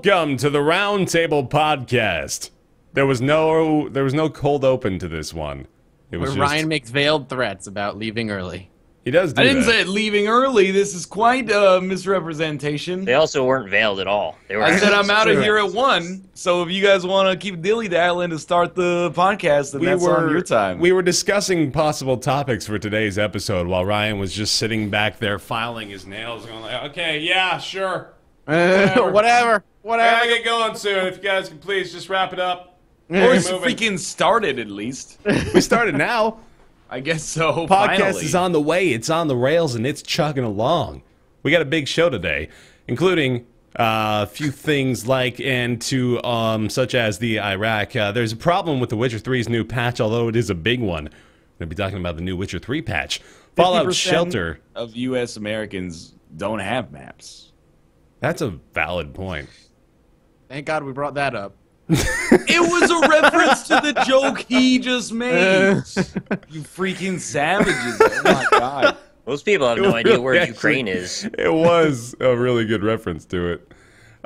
Welcome to the Roundtable podcast. There was no cold open to this one. It was Where just, Ryan makes veiled threats about leaving early. he does do I didn't that. say leaving early. This is quite a misrepresentation. They also weren't veiled at all. They were I said I'm out of true. here at 1, so if you guys want to keep dilly-dallying to start the podcast, then that's on your time. We were discussing possible topics for today's episode while Ryan was just sitting back there filing his nails, going like, "Okay, yeah, sure, Whatever. I gotta get going soon. If you guys can please just wrap it up." or it's moving. freaking started, at least. We started now. I guess so, Podcast finally. is on the way. It's on the rails, and it's chugging along. We got a big show today, including a few things such as the Iraq. There's a problem with The Witcher 3's new patch, although it is a big one. We're going to be talking about the new Witcher 3 patch. Fallout 50% Shelter. of U.S. Americans don't have maps. That's a valid point. Thank God we brought that up. It was a reference to the joke he just made. You freaking savages. Oh, my God. Most people have no idea where Actually, Ukraine is. It was a really good reference to it.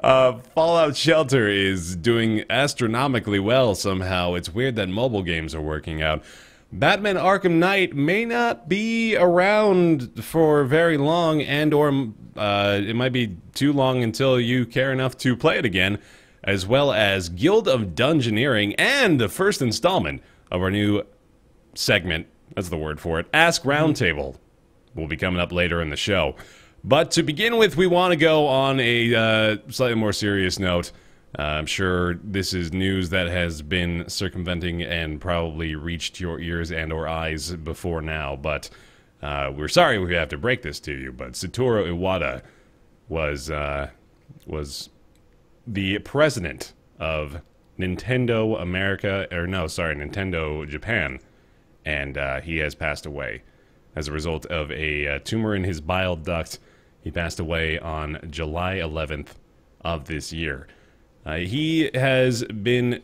Fallout Shelter is doing astronomically well somehow. It's weird that mobile games are working out. Batman Arkham Knight may not be around for very long, or it might be too long until you care enough to play it again, as well as Guild of Dungeoneering and the first installment of our new segment, that's the word for it, Ask Roundtable, will be coming up later in the show. But to begin with, we want to go on a slightly more serious note. I'm sure this is news that has been circumventing and probably reached your ears and or eyes before now, but we're sorry we have to break this to you, but Satoru Iwata was the president of Nintendo Nintendo Japan, and he has passed away as a result of a tumor in his bile duct. He passed away on July 11th of this year. He has been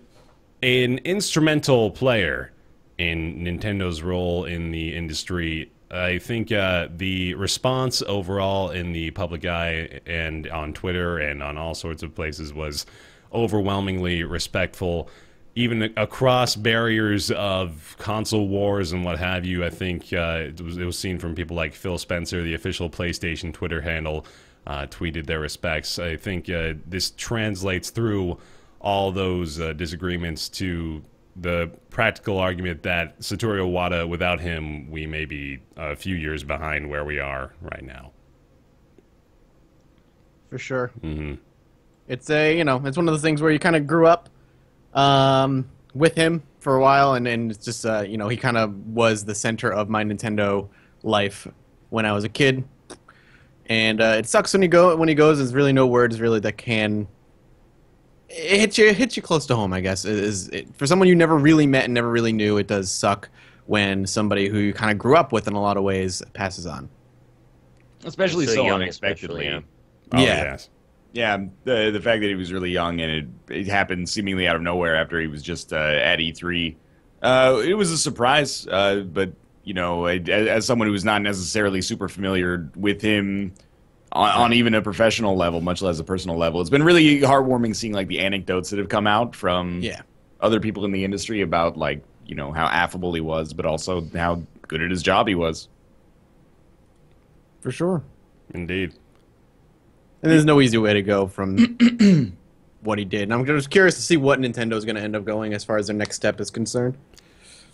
an instrumental player in Nintendo's role in the industry. I think the response overall in the public eye and on Twitter and on all sorts of places was overwhelmingly respectful, even across barriers of console wars and what have you. I think it was seen from people like Phil Spencer, the official PlayStation Twitter handle, tweeted their respects. I think this translates through all those disagreements to the practical argument that Satoru Iwata, without him, we may be a few years behind where we are right now. For sure. Mm-hmm. It's it's one of those things where you kind of grew up with him for a while, and it's just, he kind of was the center of my Nintendo life when I was a kid. And it sucks when he goes. There's really no words really that can. It hits you close to home, I guess. For someone you never really met and never really knew, it does suck when somebody who you kind of grew up with in a lot of ways passes on. Especially So so young, unexpectedly. especially. Oh, Yeah. yes. Yeah, the fact that he was really young and it happened seemingly out of nowhere after he was just at E3. It was a surprise, but, as someone who was not necessarily super familiar with him on even a professional level, much less a personal level, it's been really heartwarming seeing, the anecdotes that have come out from other people in the industry about, how affable he was, but also how good at his job he was. For sure. Indeed. And there's no easy way to go from what he did. And I'm just curious to see what Nintendo's going to end up going as far as their next step is concerned.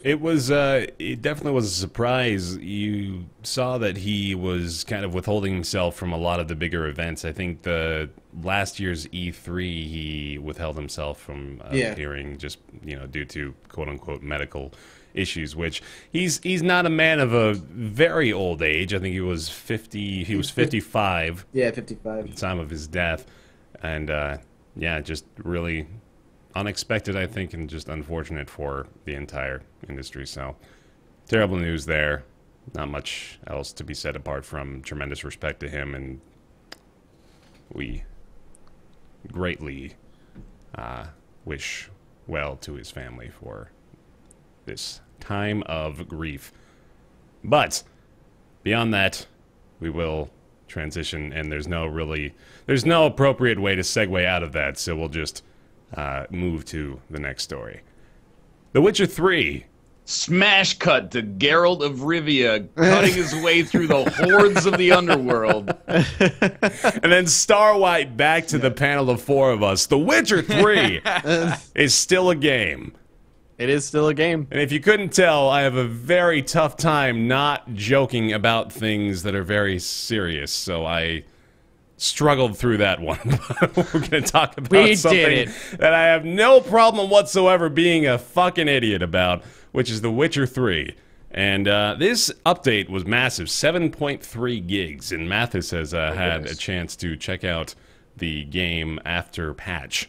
It was, it definitely was a surprise. You saw that he was kind of withholding himself from a lot of the bigger events. I think the last year's E3, he withheld himself from appearing just, due to quote-unquote medical issues, which he's not a man of a very old age. I think he was 55. Yeah, 55. At the time of his death. And, just really unexpected, I think, and just unfortunate for the entire industry. So, terrible news there. Not much else to be said apart from tremendous respect to him, and we greatly wish well to his family for this time of grief. But beyond that, we will transition, and there's no appropriate way to segue out of that, so we'll just move to the next story. The Witcher 3. Smash cut to Geralt of Rivia cutting his way through the hordes of the underworld. And then Starwhite back to the panel of 4 of us. The Witcher 3 is still a game. It is still a game. And if you couldn't tell, I have a very tough time not joking about things that are very serious, so I struggled through that one. We're going to talk about something that I have no problem whatsoever being a fucking idiot about, which is The Witcher 3. And this update was massive, 7.3 gigs, and Mathis has had a chance to check out the game after patch.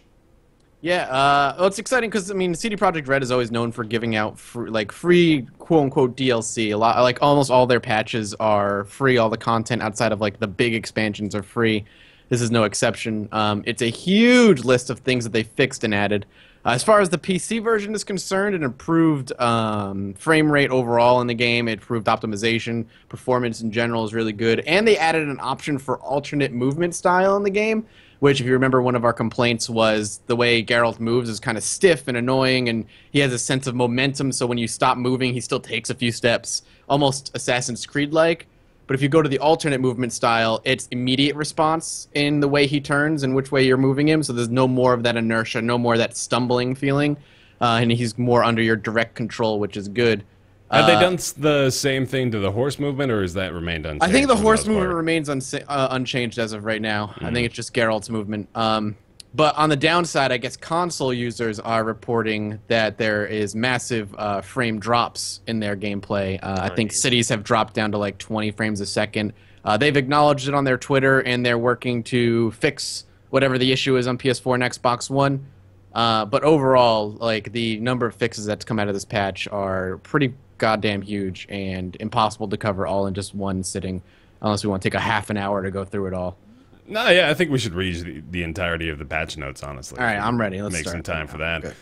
Yeah, well, it's exciting because, I mean, CD Projekt Red is always known for giving out free quote-unquote DLC. A lot, like, almost all their patches are free. All the content outside of, like, the big expansions are free. This is no exception. It's a huge list of things that they fixed and added. As far as the PC version is concerned, it improved frame rate overall in the game. It improved optimization. Performance in general is really good. And they added an option for alternate movement style in the game, which, if you remember, one of our complaints was the way Geralt moves is kind of stiff and annoying, and he has a sense of momentum, so when you stop moving, he still takes a few steps, almost Assassin's Creed-like. But if you go to the alternate movement style, it's immediate response in the way he turns and which way you're moving him, so there's no more of that inertia, no more of that stumbling feeling, and he's more under your direct control, which is good. Have they done the same thing to the horse movement, or has that remained unchanged? I think the horse movement remains unchanged as of right now. I think it's just Geralt's movement. But on the downside, I guess console users are reporting that there is massive frame drops in their gameplay. I think cities have dropped down to like 20 frames a second. They've acknowledged it on their Twitter, and they're working to fix whatever the issue is on PS4 and Xbox One. But overall, like, the number of fixes that's come out of this patch are pretty goddamn huge and impossible to cover all in just one sitting, unless we want to take a half an hour to go through it all. No, yeah, I think we should read the entirety of the patch notes, honestly. All right, I'm ready. Let's make start some time for that.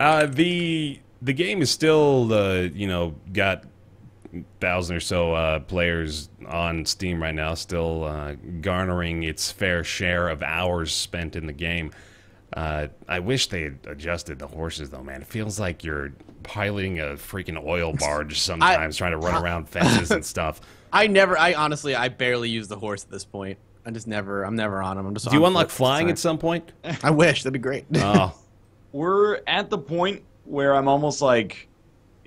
Okay. The game is still, got 1,000 or so players on Steam right now, still garnering its fair share of hours spent in the game. I wish they had adjusted the horses, though, man. It feels like you're piloting a freaking oil barge sometimes, trying to run around fences and stuff. I honestly barely use the horse at this point. I'm never on them. I'm just. Do you unlock flying at some point? I wish. That'd be great. Oh. We're at the point where I'm almost like,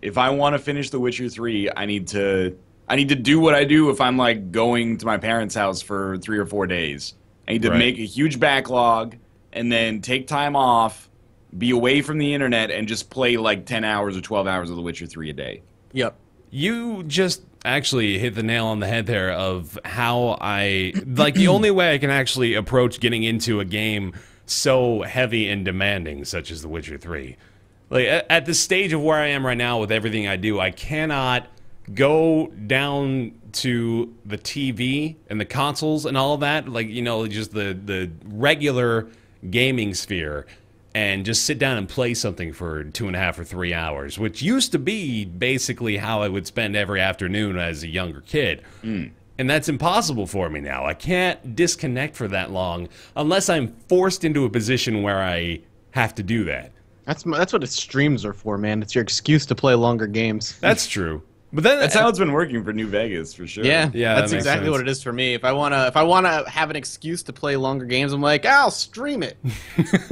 if I want to finish The Witcher 3, I need to do what I do if I'm like going to my parents' house for 3 or 4 days. I need to make a huge backlog and then take time off, be away from the internet, and just play like 10 hours or 12 hours of The Witcher 3 a day. Yep. You just actually hit the nail on the head there of how the only way I can actually approach getting into a game so heavy and demanding, such as The Witcher 3. Like, at the stage of where I am right now with everything I do, I cannot go down to the TV and the consoles and all of that, just the regular gaming sphere, and just sit down and play something for 2.5 or 3 hours, which used to be basically how I would spend every afternoon as a younger kid. And that's impossible for me now. I can't disconnect for that long unless I'm forced into a position where I have to do that. That's what streams are for, man. It's your excuse to play longer games. That's true. But then that's how it's been working for New Vegas, for sure. Yeah, that that's makes exactly sense. what it is for me. If I wanna have an excuse to play longer games, I'm like, I'll stream it.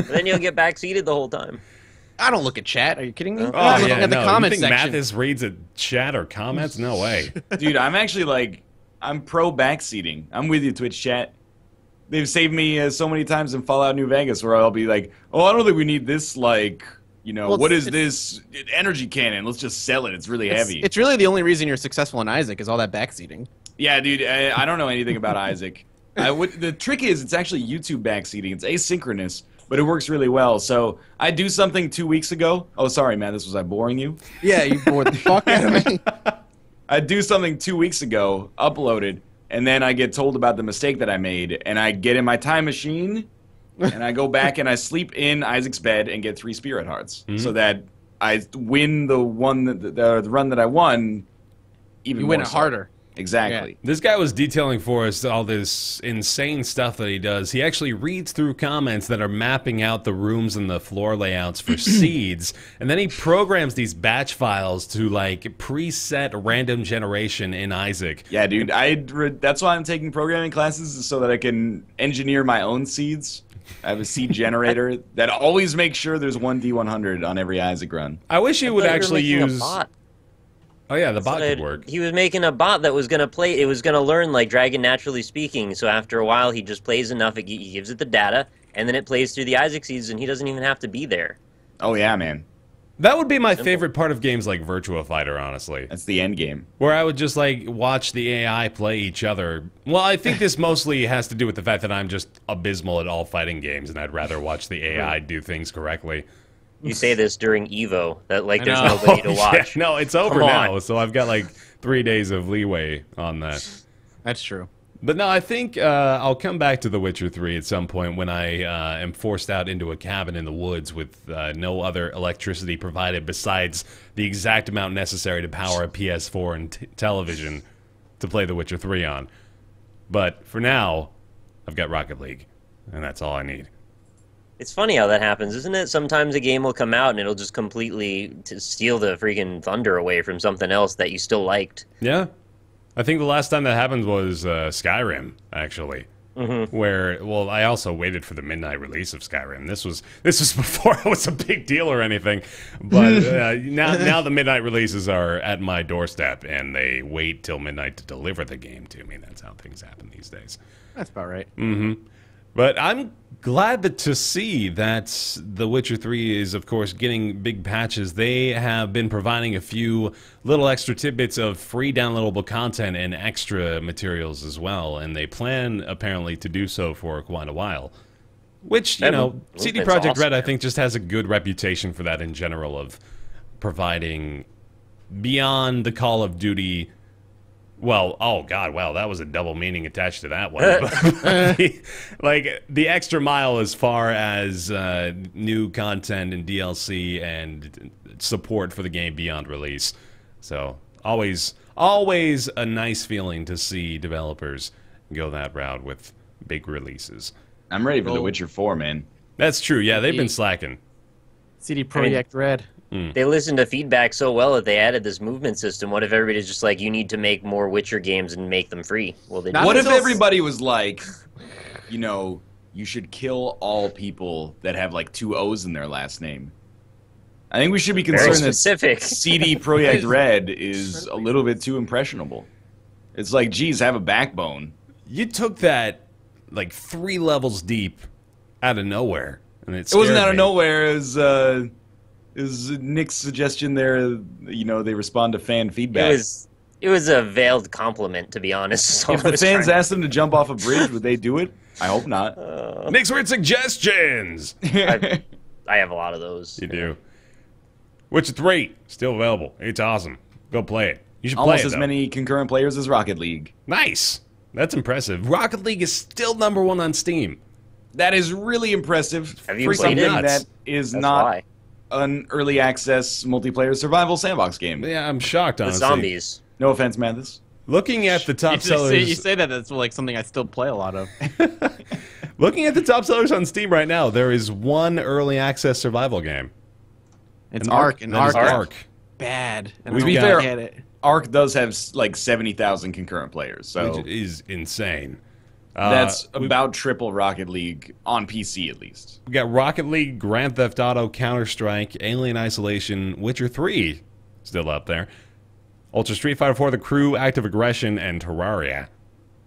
Then you'll get backseated the whole time. I don't look at chat. Are you kidding me? Oh, I'm yeah, looking at the comment you think section. Mathis reads a chat or comments? No way. Dude, I'm actually I'm pro backseating. I'm with you, Twitch chat. They've saved me so many times in Fallout New Vegas where I'll be like, oh, I don't think we need this, what is this energy cannon? Let's just sell it. It's really heavy. It's really the only reason you're successful in Isaac is all that backseating. Yeah, dude, I don't know anything about Isaac. The trick is it's actually YouTube backseating. It's asynchronous, but it works really well. So I do something 2 weeks ago. Oh, sorry, man. Was I boring you? Yeah, you bored the fuck out of me. I do something 2 weeks ago, upload it, and then I get told about the mistake that I made, and I get in my time machine, and I go back and I sleep in Isaac's bed and get 3 spirit hearts, so that I win the run that I won. Even you win more it so. harder. Exactly. This guy was detailing for us all this insane stuff that he does. He actually reads through comments that are mapping out the rooms and the floor layouts for seeds, and then he programs these batch files to like preset random generation in Isaac. Yeah, dude. That's why I'm taking programming classes, is so that I can engineer my own seeds. I have a seed generator that always makes sure there's one D100 on every Isaac run. I wish you would actually use. A bot. Oh yeah, the bot could work. He was making a bot that was gonna play. It was gonna learn like Dragon Naturally Speaking. So after a while, he just plays enough. He gives it the data, and then it plays through the Isaac seeds, and he doesn't even have to be there. Oh yeah, man. That would be my favorite part of games like Virtua Fighter, honestly. That's the end game. Where I would just like watch the AI play each other. Well, I think this mostly has to do with the fact that I'm just abysmal at all fighting games, and I'd rather watch the AI do things correctly. You say this during Evo, that like there's nobody to watch. Yeah, no, it's over Come now, on. so I've got like 3 days of leeway on that. That's true. But no, I think I'll come back to The Witcher 3 at some point when I am forced out into a cabin in the woods with no other electricity provided besides the exact amount necessary to power a PS4 and television to play The Witcher 3 on. But for now, I've got Rocket League, and that's all I need. It's funny how that happens, isn't it? Sometimes a game will come out and it'll just completely steal the freaking thunder away from something else that you still liked. Yeah. I think the last time that happened was Skyrim, actually. Where, well, I also waited for the midnight release of Skyrim. This was before it was a big deal or anything. But now the midnight releases are at my doorstep, and they wait till midnight to deliver the game to me. That's how things happen these days. That's about right. But I'm glad to see that The Witcher 3 is, of course, getting big patches. They have been providing a few little extra tidbits of free downloadable content and extra materials as well, and they plan, apparently, to do so for quite a while. Which, you know, CD Projekt Red, I think, just has a good reputation for that in general, of providing beyond the Call of Duty. Well, oh god, wow, that was a double meaning attached to that one. Like the extra mile as far as new content and DLC and support for the game beyond release. So always a nice feeling to see developers go that route with big releases. I'm ready for The Witcher 4, man. That's true. Yeah, they've been slacking. CD Projekt Red. They listened to feedback so well that they added this movement system. What if everybody's just like, you need to make more Witcher games and make them free? Well, they What if everybody was like, you know, you should kill all people that have like 2 O's in their last name? I think we should be concerned specific. that CD Projekt Red is a little bit too impressionable. It's like, geez, have a backbone. You took that like 3 levels deep out of nowhere, and it wasn't out of nowhere. Is Nick's suggestion there? You know, they respond to fan feedback. It was a veiled compliment, to be honest. If the fans asked them to jump off a bridge, would they do it? I hope not. Nick's weird suggestions. I have a lot of those. You do. Witcher 3 still available. It's awesome. Go play it. You should Almost play it, as though. many concurrent players as Rocket League. Nice. That's impressive. Rocket League is still #1 on Steam. That is really impressive. Have you for played something it? that is That's not why. an early access multiplayer survival sandbox game. Yeah, I'm shocked, With honestly. zombies. No offense, Mathis. Looking at the top sellers... You say that, that's like something I still play a lot of. Looking at the top sellers on Steam right now, there is one early access survival game. It's An Ark, Ark? and That is Ark. Ark. Bad. And To I be don't fair, get it. Ark does have like 70,000 concurrent players, so Which is insane. that's about triple Rocket League on PC at least. We got Rocket League, Grand Theft Auto, Counter-Strike, Alien Isolation, Witcher 3 still up there. Ultra Street Fighter 4, The Crew, Active Aggression, and Terraria.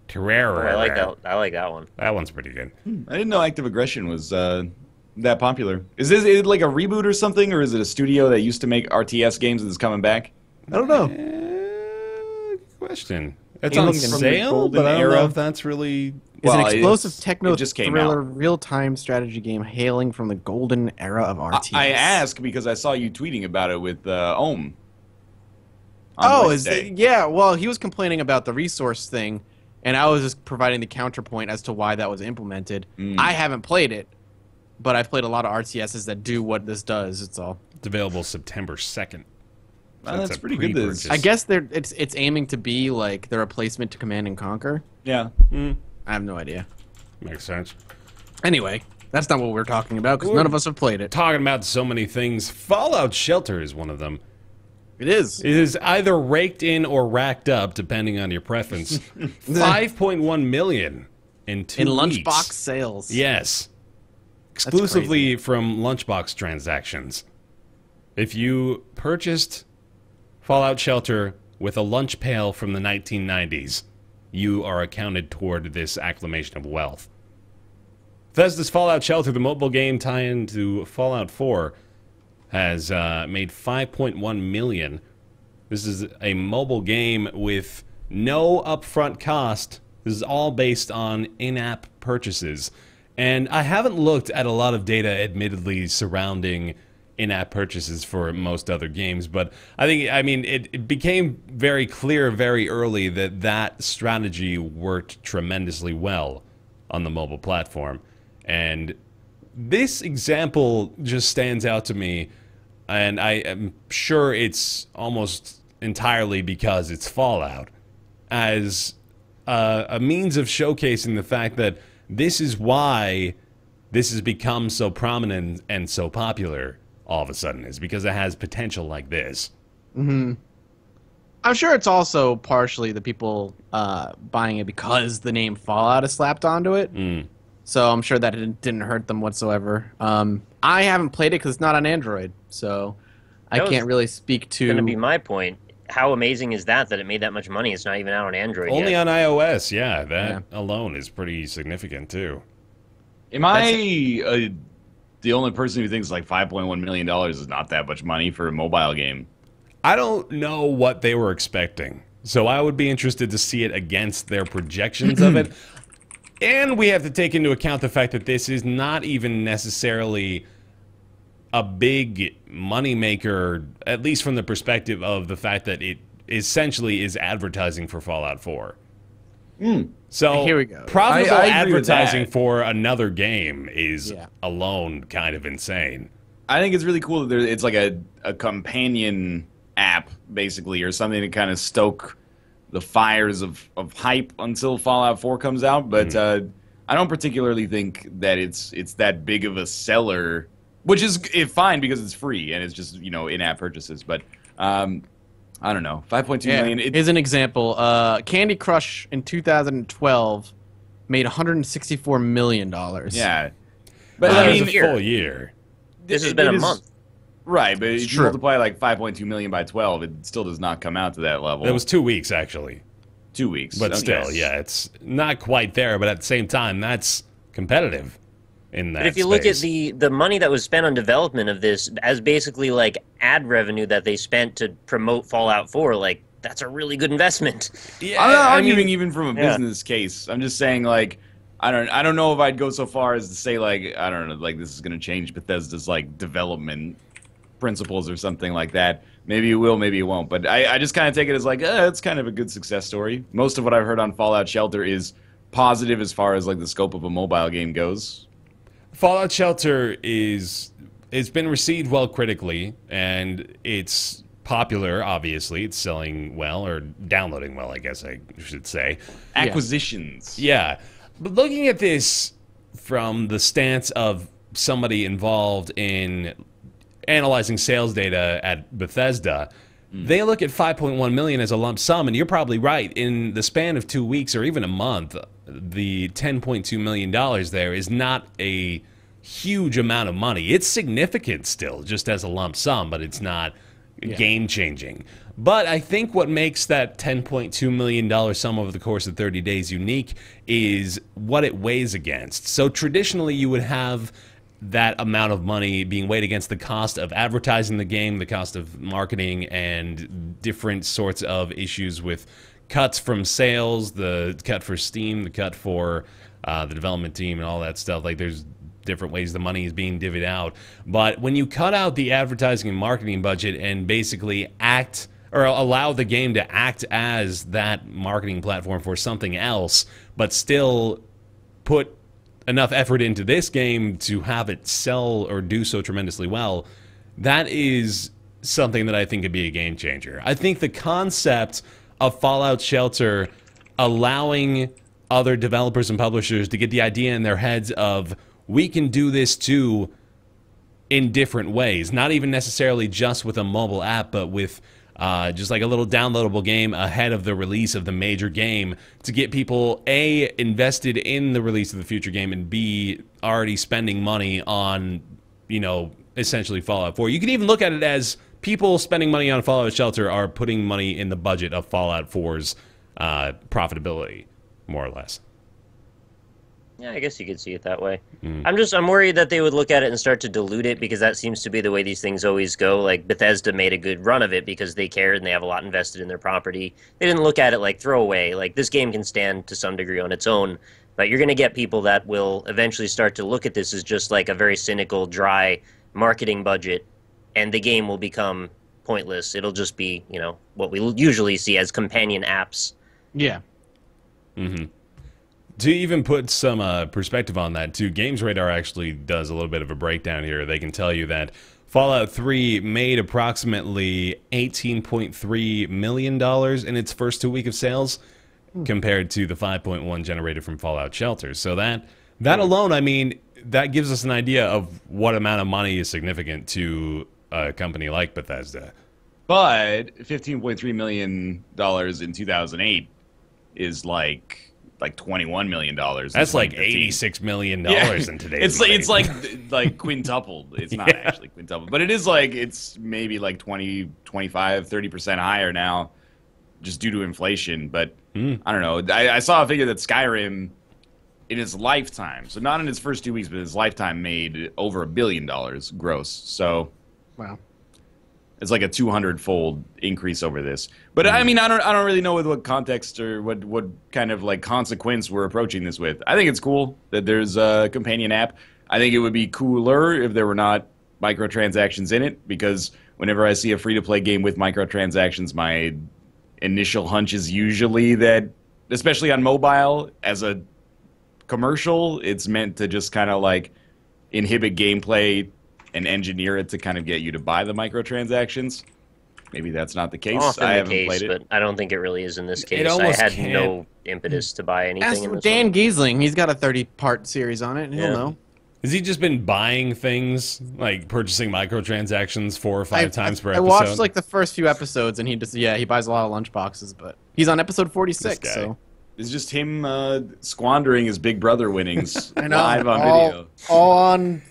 Terraria. I like that. I like that one. That one's pretty good. I didn't know Active Aggression was that popular. Is it like a reboot or something, or is it a studio that used to make RTS games that's coming back? I don't know. Good question. It's It on looks from the sale, golden but I don't era. know if that's really... It's Well, an explosive it techno just came thriller out. real-time strategy game hailing from the golden era of RTS. I ask because I saw you tweeting about it with Ohm. on Oh, Wednesday. yeah. Well, he was complaining about the resource thing, and I was just providing the counterpoint as to why that was implemented. I haven't played it, but I've played a lot of RTSs that do what this does. It's all. It's available September 2nd. That's a pretty good. pre-purchase. I guess it's aiming to be like the replacement to Command and Conquer. Yeah. I have no idea. Makes sense. Anyway, that's not what we're talking about because none of us have played it. Talking about so many things, Fallout Shelter is one of them. It is. It is either raked in or racked up, depending on your preference. 5.1 million in 2 In weeks. lunchbox sales. Yes. Exclusively from lunchbox transactions. If you purchased Fallout Shelter with a lunch pail from the 1990s, you are accounted toward this acclamation of wealth. Bethesda's Fallout Shelter, the mobile game tie-in to Fallout 4, has made 5.1 million. This is a mobile game with no upfront cost. This is all based on in-app purchases. And I haven't looked at a lot of data, admittedly, surrounding in-app purchases for most other games, but it became very clear very early that that strategy worked tremendously well on the mobile platform. And this example just stands out to me, and I am sure it's almost entirely because it's Fallout, as a means of showcasing the fact that this is why this has become so prominent and so popular all of a sudden, is because it has potential like this. I'm sure it's also partially the people buying it because the name Fallout is slapped onto it. So I'm sure that it didn't hurt them whatsoever. I haven't played it because it's not on Android, so I can't really speak to... Going to be my point. How amazing is that it made that much money? It's not even out on Android Only yet. on iOS, yeah. That alone is pretty significant, too. Am I the only person who thinks like $5.1 million is not that much money for a mobile game? I don't know what they were expecting, so I would be interested to see it against their projections of it. And we have to take into account the fact that this is not even necessarily a big moneymaker, at least from the perspective of the fact that it essentially is advertising for Fallout 4. So Here we go. profitable I agree with advertising that. for another game is Yeah. alone kind of insane. I think it's really cool that it's like a companion app, basically, or something to kind of stoke the fires of hype until Fallout 4 comes out. But I don't particularly think that it's that big of a seller, which is fine because it's free and it's just, in-app purchases. But I don't know, 5.2 million. Here's an example. Candy Crush in 2012 made $164 million. Yeah. But But that I was mean, a full year. This has been a month. Right, but if you true. multiply like 5.2 million by 12, it still does not come out to that level. It was 2 weeks, actually. 2 weeks. But Oh, still, yes. yeah, it's not quite there, but at the same time, that's competitive in that But if you look at space. the money that was spent on development of this as basically like ad revenue that they spent to promote Fallout 4, like that's a really good investment. Yeah, I'm not I arguing mean, even from a Yeah. business case. I'm just saying, like, I don't know if I'd go so far as to say, like, I don't know, like this is going to change Bethesda's like development principles or something like that. Maybe it will, maybe it won't. But I just kind of take it as like, it's kind of a good success story. Most of what I've heard on Fallout Shelter is positive as far as like the scope of a mobile game goes. Fallout Shelter it's been received well critically, and it's popular, obviously. It's selling well, or downloading well, I guess I should say. Acquisitions. Yeah. But looking at this from the stance of somebody involved in analyzing sales data at Bethesda, they look at 5.1 million as a lump sum, and you're probably right. In the span of 2 weeks or even a month, the $10.2 million there is not a huge amount of money. It's significant still, just as a lump sum, but it's not game-changing. But I think what makes that $10.2 million sum over the course of 30 days unique is what it weighs against. So traditionally, you would have that amount of money being weighed against the cost of advertising the game, the cost of marketing, and different sorts of issues with cuts from sales, the cut for Steam, the cut for the development team, and all that stuff. Like, there's different ways the money is being divvied out. But when you cut out the advertising and marketing budget and basically act or allow the game to act as that marketing platform for something else, but still put enough effort into this game to have it sell or do so tremendously well, that is something that I think could be a game changer. I think the concept of Fallout Shelter allowing other developers and publishers to get the idea in their heads of, we can do this too in different ways, not even necessarily just with a mobile app, but with just like a little downloadable game ahead of the release of the major game, to get people A, invested in the release of the future game, and B, already spending money on, you know, essentially Fallout 4. You can even look at it as people spending money on Fallout Shelter are putting money in the budget of Fallout 4's profitability, more or less. Yeah, I guess you could see it that way. I'm worried that they would look at it and start to dilute it, because that seems to be the way these things always go. Like, Bethesda made a good run of it because they cared and they have a lot invested in their property. They didn't look at it like throwaway. Like, this game can stand to some degree on its own, but you're going to get people that will eventually start to look at this as just like a very cynical, dry marketing budget, and the game will become pointless. It'll just be, you know, what we usually see as companion apps. Yeah. Mm-hmm. To even put some perspective on that, too, Games Radar actually does a little bit of a breakdown here. They can tell you that Fallout 3 made approximately $18.3 million in its first 2 weeks of sales, compared to the 5.1 generated from Fallout Shelter. So that alone, I mean, that gives us an idea of what amount of money is significant to a company like Bethesda. But $15.3 million in 2008 is like $21 million. That's like $86 million in today's money. It's like quintupled. It's not actually quintupled, but it is like, it's maybe like 20, 25, 30% higher now, just due to inflation. But I don't know. I saw a figure that Skyrim, in its lifetime, so not in its first 2 weeks, but his lifetime, made over $1 billion gross. So, wow. It's like a 200-fold increase over this. But I mean, I don't really know with what context or what kind of like consequence we're approaching this with. I think it's cool that there's a companion app. I think it would be cooler if there were not microtransactions in it, because whenever I see a free-to-play game with microtransactions, my initial hunch is usually that, especially on mobile, as a commercial, it's meant to just kind of like inhibit gameplay and engineer it to kind of get you to buy the microtransactions. Maybe that's not the case. I haven't played it, but I don't think it really is in this case. It I almost had can't. no impetus to buy anything Ask in this Dan one. Giesling. He's got a 30-part series on it, and he'll know. Has he just been buying things, like purchasing microtransactions 4 or 5 times per episode? I watched like the first few episodes, and he just he buys a lot of lunch boxes, but he's on episode 46, This guy. so It's just him squandering his Big Brother winnings I know, live on video. all on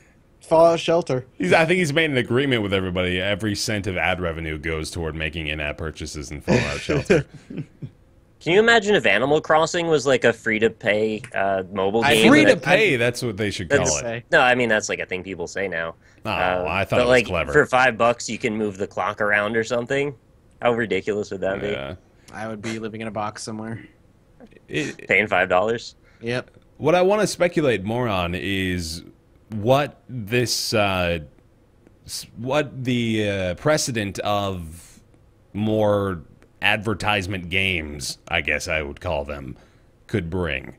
Fallout Shelter. I think he's made an agreement with everybody. Every cent of ad revenue goes toward making in-app purchases in Fallout Shelter. Can you imagine if Animal Crossing was like a free-to-pay mobile game? Free to pay, that's what they should call it. No, I mean, that's like a thing people say now. Oh, I thought but it was like, clever. for $5 you can move the clock around or something. How ridiculous would that be? Yeah. I would be living in a box somewhere. Paying $5? Yep. What I want to speculate more on is what this, what the precedent of more advertisement games, I guess I would call them, could bring.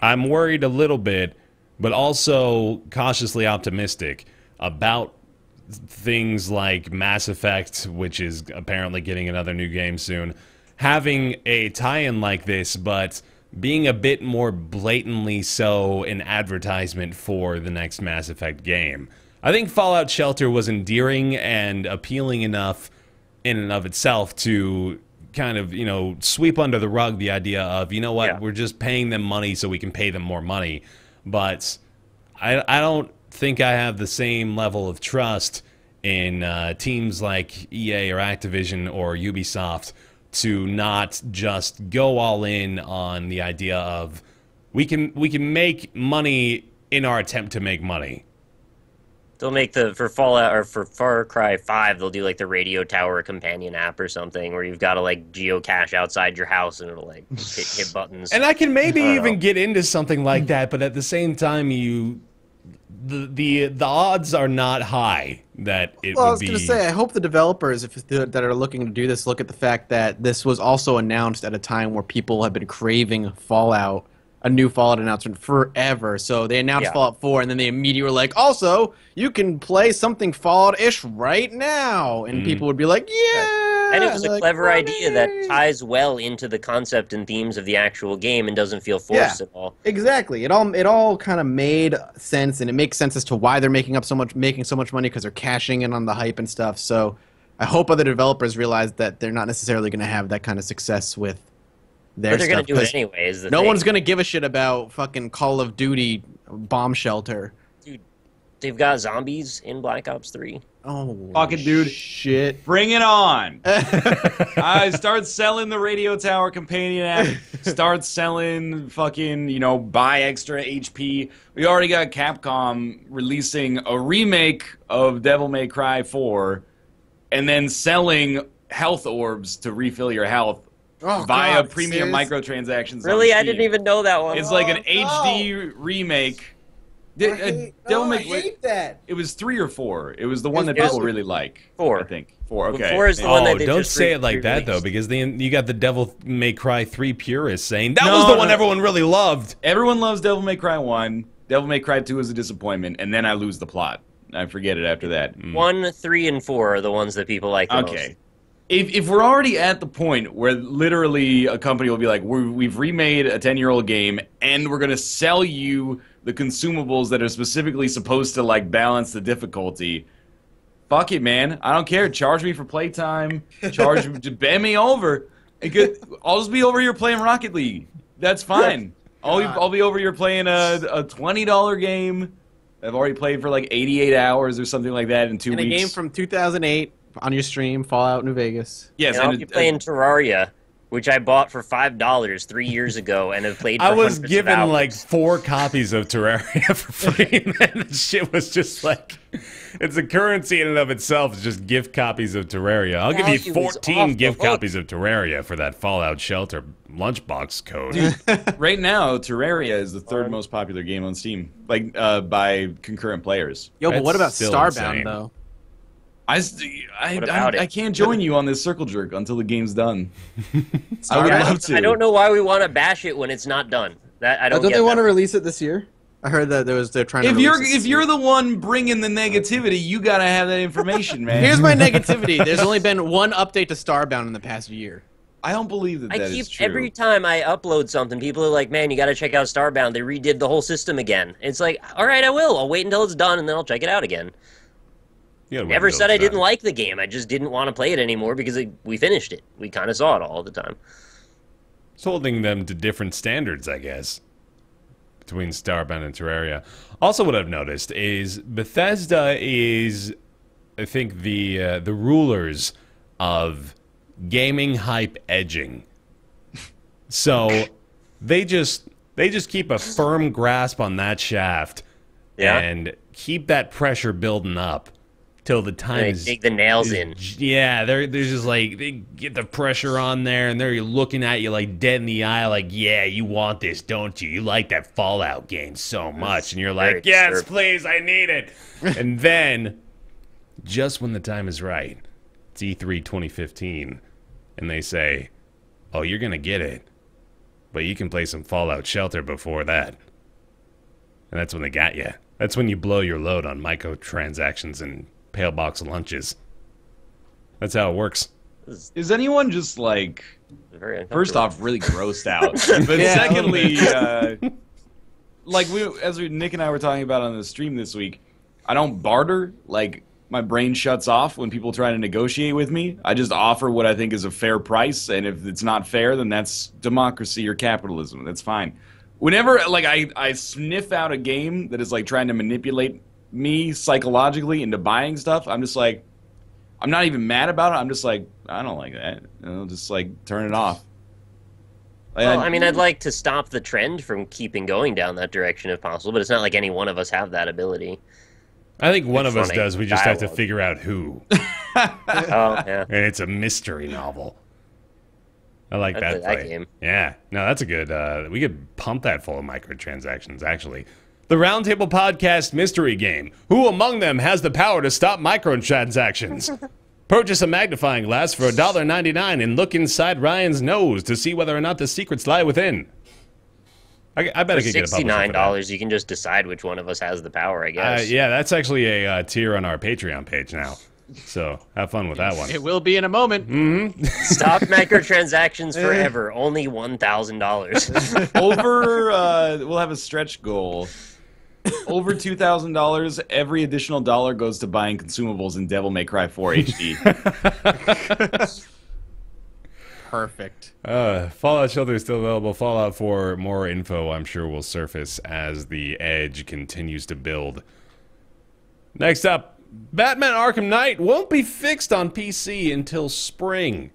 I'm worried a little bit, but also cautiously optimistic about things like Mass Effect, which is apparently getting another new game soon, having a tie-in like this, but being a bit more blatantly so an advertisement for the next Mass Effect game. I think Fallout Shelter was endearing and appealing enough in and of itself to kind of, you know, sweep under the rug the idea of, you know what, we're just paying them money so we can pay them more money. But I don't think I have the same level of trust in teams like EA or Activision or Ubisoft to not just go all in on the idea of we can make money in our attempt to make money. They'll make for Fallout or for Far Cry 5, they'll do like the radio tower companion app or something where you've got to like geocache outside your house and it'll like hit buttons. And I can maybe even get into something like that, but at the same time, the odds are not high that it would be. Well, I was going to say, I hope the developers that are looking to do this look at the fact that this was also announced at a time where people have been craving Fallout a new Fallout announcement forever. So they announced Yeah. Fallout 4, and then they immediately were like, also, you can play something Fallout-ish right now. And people would be like, yeah! And it was they're a like, clever idea that "Money!" ties well into the concept and themes of the actual game and doesn't feel forced at all. Exactly. It all kind of made sense, and it makes sense as to why they're making so much money, because they're cashing in on the hype and stuff. So I hope other developers realize that they're not necessarily going to have that kind of success with their But they're stuff. going to do it 'cause anyway. Is the no thing. one's going to give a shit about fucking Call of Duty bomb shelter. Dude, they've got zombies in Black Ops 3. Oh, Fuck it, dude. Shit. Bring it on. I start selling the Radio Tower companion app. Start selling fucking, buy extra HP. We already got Capcom releasing a remake of Devil May Cry 4 and then selling health orbs to refill your health Oh, via God, premium serious? microtransactions. Really? on I Steam. didn't even know that one. It's like an no. HD remake. Devil May that. It was 3 or 4. It was the one that It was people really like. 4. I think 4. Okay. 4 is the one that Oh, they don't just say it like that, though, re-released. because then you got the Devil May Cry 3 purists saying, that No, was the one no. everyone really loved. Everyone loves Devil May Cry 1. Devil May Cry 2 is a disappointment, and then I lose the plot. I forget it after that. 1, 3, and 4 are the ones that people like the Okay. most. If we're already at the point where literally a company will be like, we've remade a 10-year-old game, and we're going to sell you the consumables that are specifically supposed to, balance the difficulty, fuck it, man. I don't care. Charge me for playtime. Just bend me over. I'll just be over here playing Rocket League. That's fine. I'll be over here playing a $20 game. I've already played for 88 hours or something like that in 2 In weeks. a game from 2008 on your stream, Fallout New Vegas. Yes, And I'll and be playing Terraria, which I bought for $5 3 years ago and have played for I was hundreds of given hours. 4 copies of Terraria for free, and then the shit was just it's a currency in and of itself. It's just gift copies of Terraria. I'll give you Value is 14 off the gift hook. copies of Terraria for that Fallout Shelter lunchbox code. right now, Terraria is the third most popular game on Steam, by concurrent players. Yo, but That's what about still Starbound, insane. though? What about it? I can't join you on this circle jerk until the game's done. I would love to. I don't know why we want to bash it when it's not done. That I don't Don't get they want to that. release it this year? I heard that they're trying to If release it. you're the one bringing the negativity, you gotta have that information, man. Here's my negativity. There's only been one update to Starbound in the past year. I don't believe that I that is keep true. every time I upload something, people are like, "Man, you got to check out Starbound. They redid the whole system again." It's like, all right, I will. I'll wait until it's done and then I'll check it out again. You gotta wait Never until said I it's didn't done. like the game. I just didn't want to play it anymore because we finished it. We kind of saw it all the time. It's holding them to different standards, I guess, between Starbound and Terraria. Also, what I've noticed is Bethesda is, I think, the rulers of gaming hype edging. So they just keep a firm grasp on that shaft, Yeah. and keep that pressure building up till the time They is dig the nails in. yeah, they're just they get the pressure on there, and they're looking at you dead in the eye, yeah, you want this, don't you? You like that Fallout game so much, and you're very like, yes, disturbing. please, I need it. And then, just when the time is right, it's E3 2015, and they say, oh, you're gonna get it, but you can play some Fallout Shelter before that. And that's when they got you. That's when you blow your load on microtransactions and pale box lunches. That's how it works. Is anyone just Very first uncomfortable. off really grossed out, but Yeah. secondly, Nick and I were talking about on the stream this week, I don't barter. My brain shuts off when people try to negotiate with me. I just offer what I think is a fair price, and if it's not fair, then that's democracy or capitalism. That's fine. Whenever I sniff out a game that is trying to manipulate me psychologically into buying stuff, I'm just I'm not even mad about it. I'm just I don't like that. I'll just turn it off. Well, I mean, I'd like to stop the trend from keeping going down that direction if possible, but it's not like any one of us have that ability. I think one It's of us funny. does. We just have to Dialogue. figure out who. Oh, yeah. And it's a mystery novel. I like I that play that play. game. Yeah. No, that's a good... we could pump that full of microtransactions, actually. The Roundtable Podcast Mystery Game. Who among them has the power to stop microtransactions? Purchase a magnifying glass for $1.99 and look inside Ryan's nose to see whether or not the secrets lie within. I bet For I could get a publisher for that. $69, you can just decide which one of us has the power, I guess. Yeah, that's actually a tier on our Patreon page now. So have fun with that one. It will be in a moment. Stop microtransactions forever. Only $1,000. Over, we'll have a stretch goal. Over $2,000, every additional dollar goes to buying consumables in Devil May Cry 4 HD. Perfect. Fallout Shelter is still available. Fallout 4, more info I'm sure will surface as the Edge continues to build. Next up, Batman Arkham Knight won't be fixed on PC until spring.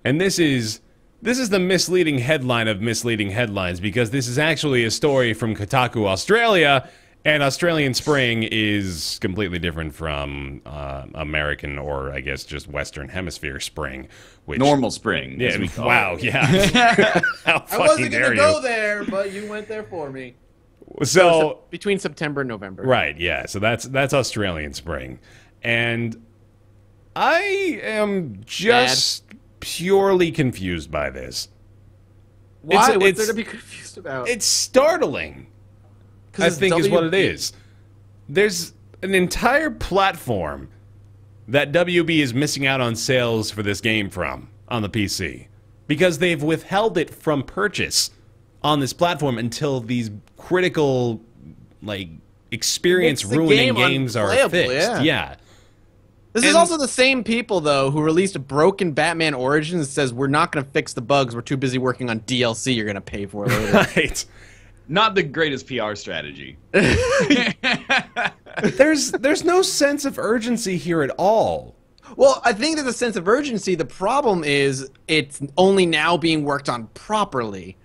And this is the misleading headline of misleading headlines, because this is actually a story from Kotaku Australia, and Australian spring is completely different from American, or I guess just Western Hemisphere spring. Which, Normal spring. Yeah, as we call wow, it. yeah. How I fucking wasn't dare gonna you. go there, but you went there for me. So Between September and November. right, yeah. So that's Australian spring, and I am just purely confused by this. Why? What's It's- there to be confused about? It's startling, I it's think is what it WB. is. There's an entire platform that WB is missing out on sales for this game from on the PC, because they've withheld it from purchase on this platform until these critical, like, experience Makes the ruining game games are unplayable, fixed. yeah. This is And- also the same people, though, who released a broken Batman Origins that says, we're not going to fix the bugs, we're too busy working on DLC you're going to pay for later. Right. Not the greatest PR strategy. There's no sense of urgency here at all. Well, I think there's a sense of urgency. The problem is it's only now being worked on properly.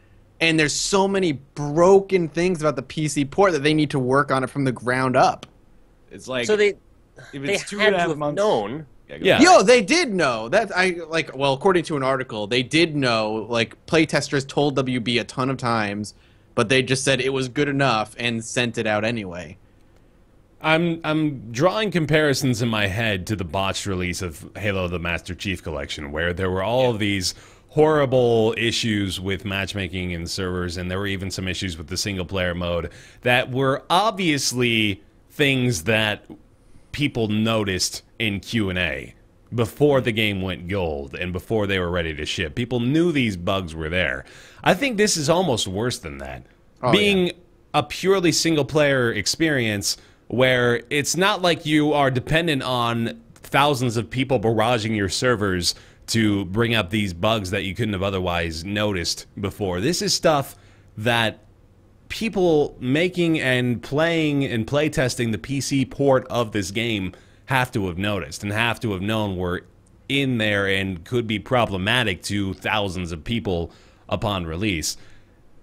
And there's so many broken things about the PC port that they need to work on it from the ground up. It's like, So if they it's two had and a to half have months. known. Yeah, go Yeah. ahead. Yo, they did know. Well, according to an article, they did know. Like, playtesters told WB a ton of times, but they just said it was good enough and sent it out anyway. I'm drawing comparisons in my head to the botched release of Halo the Master Chief Collection, where there were all of these horrible issues with matchmaking and servers, and there were even some issues with the single-player mode that were obviously things that people noticed in Q&A before the game went gold and before they were ready to ship. People knew these bugs were there. I think this is almost worse than that. Being a purely single-player experience where it's not like you are dependent on thousands of people barraging your servers to bring up these bugs that you couldn't have otherwise noticed before. This is stuff that people making and playing and playtesting the PC port of this game have to have noticed and have to have known were in there and could be problematic to thousands of people upon release.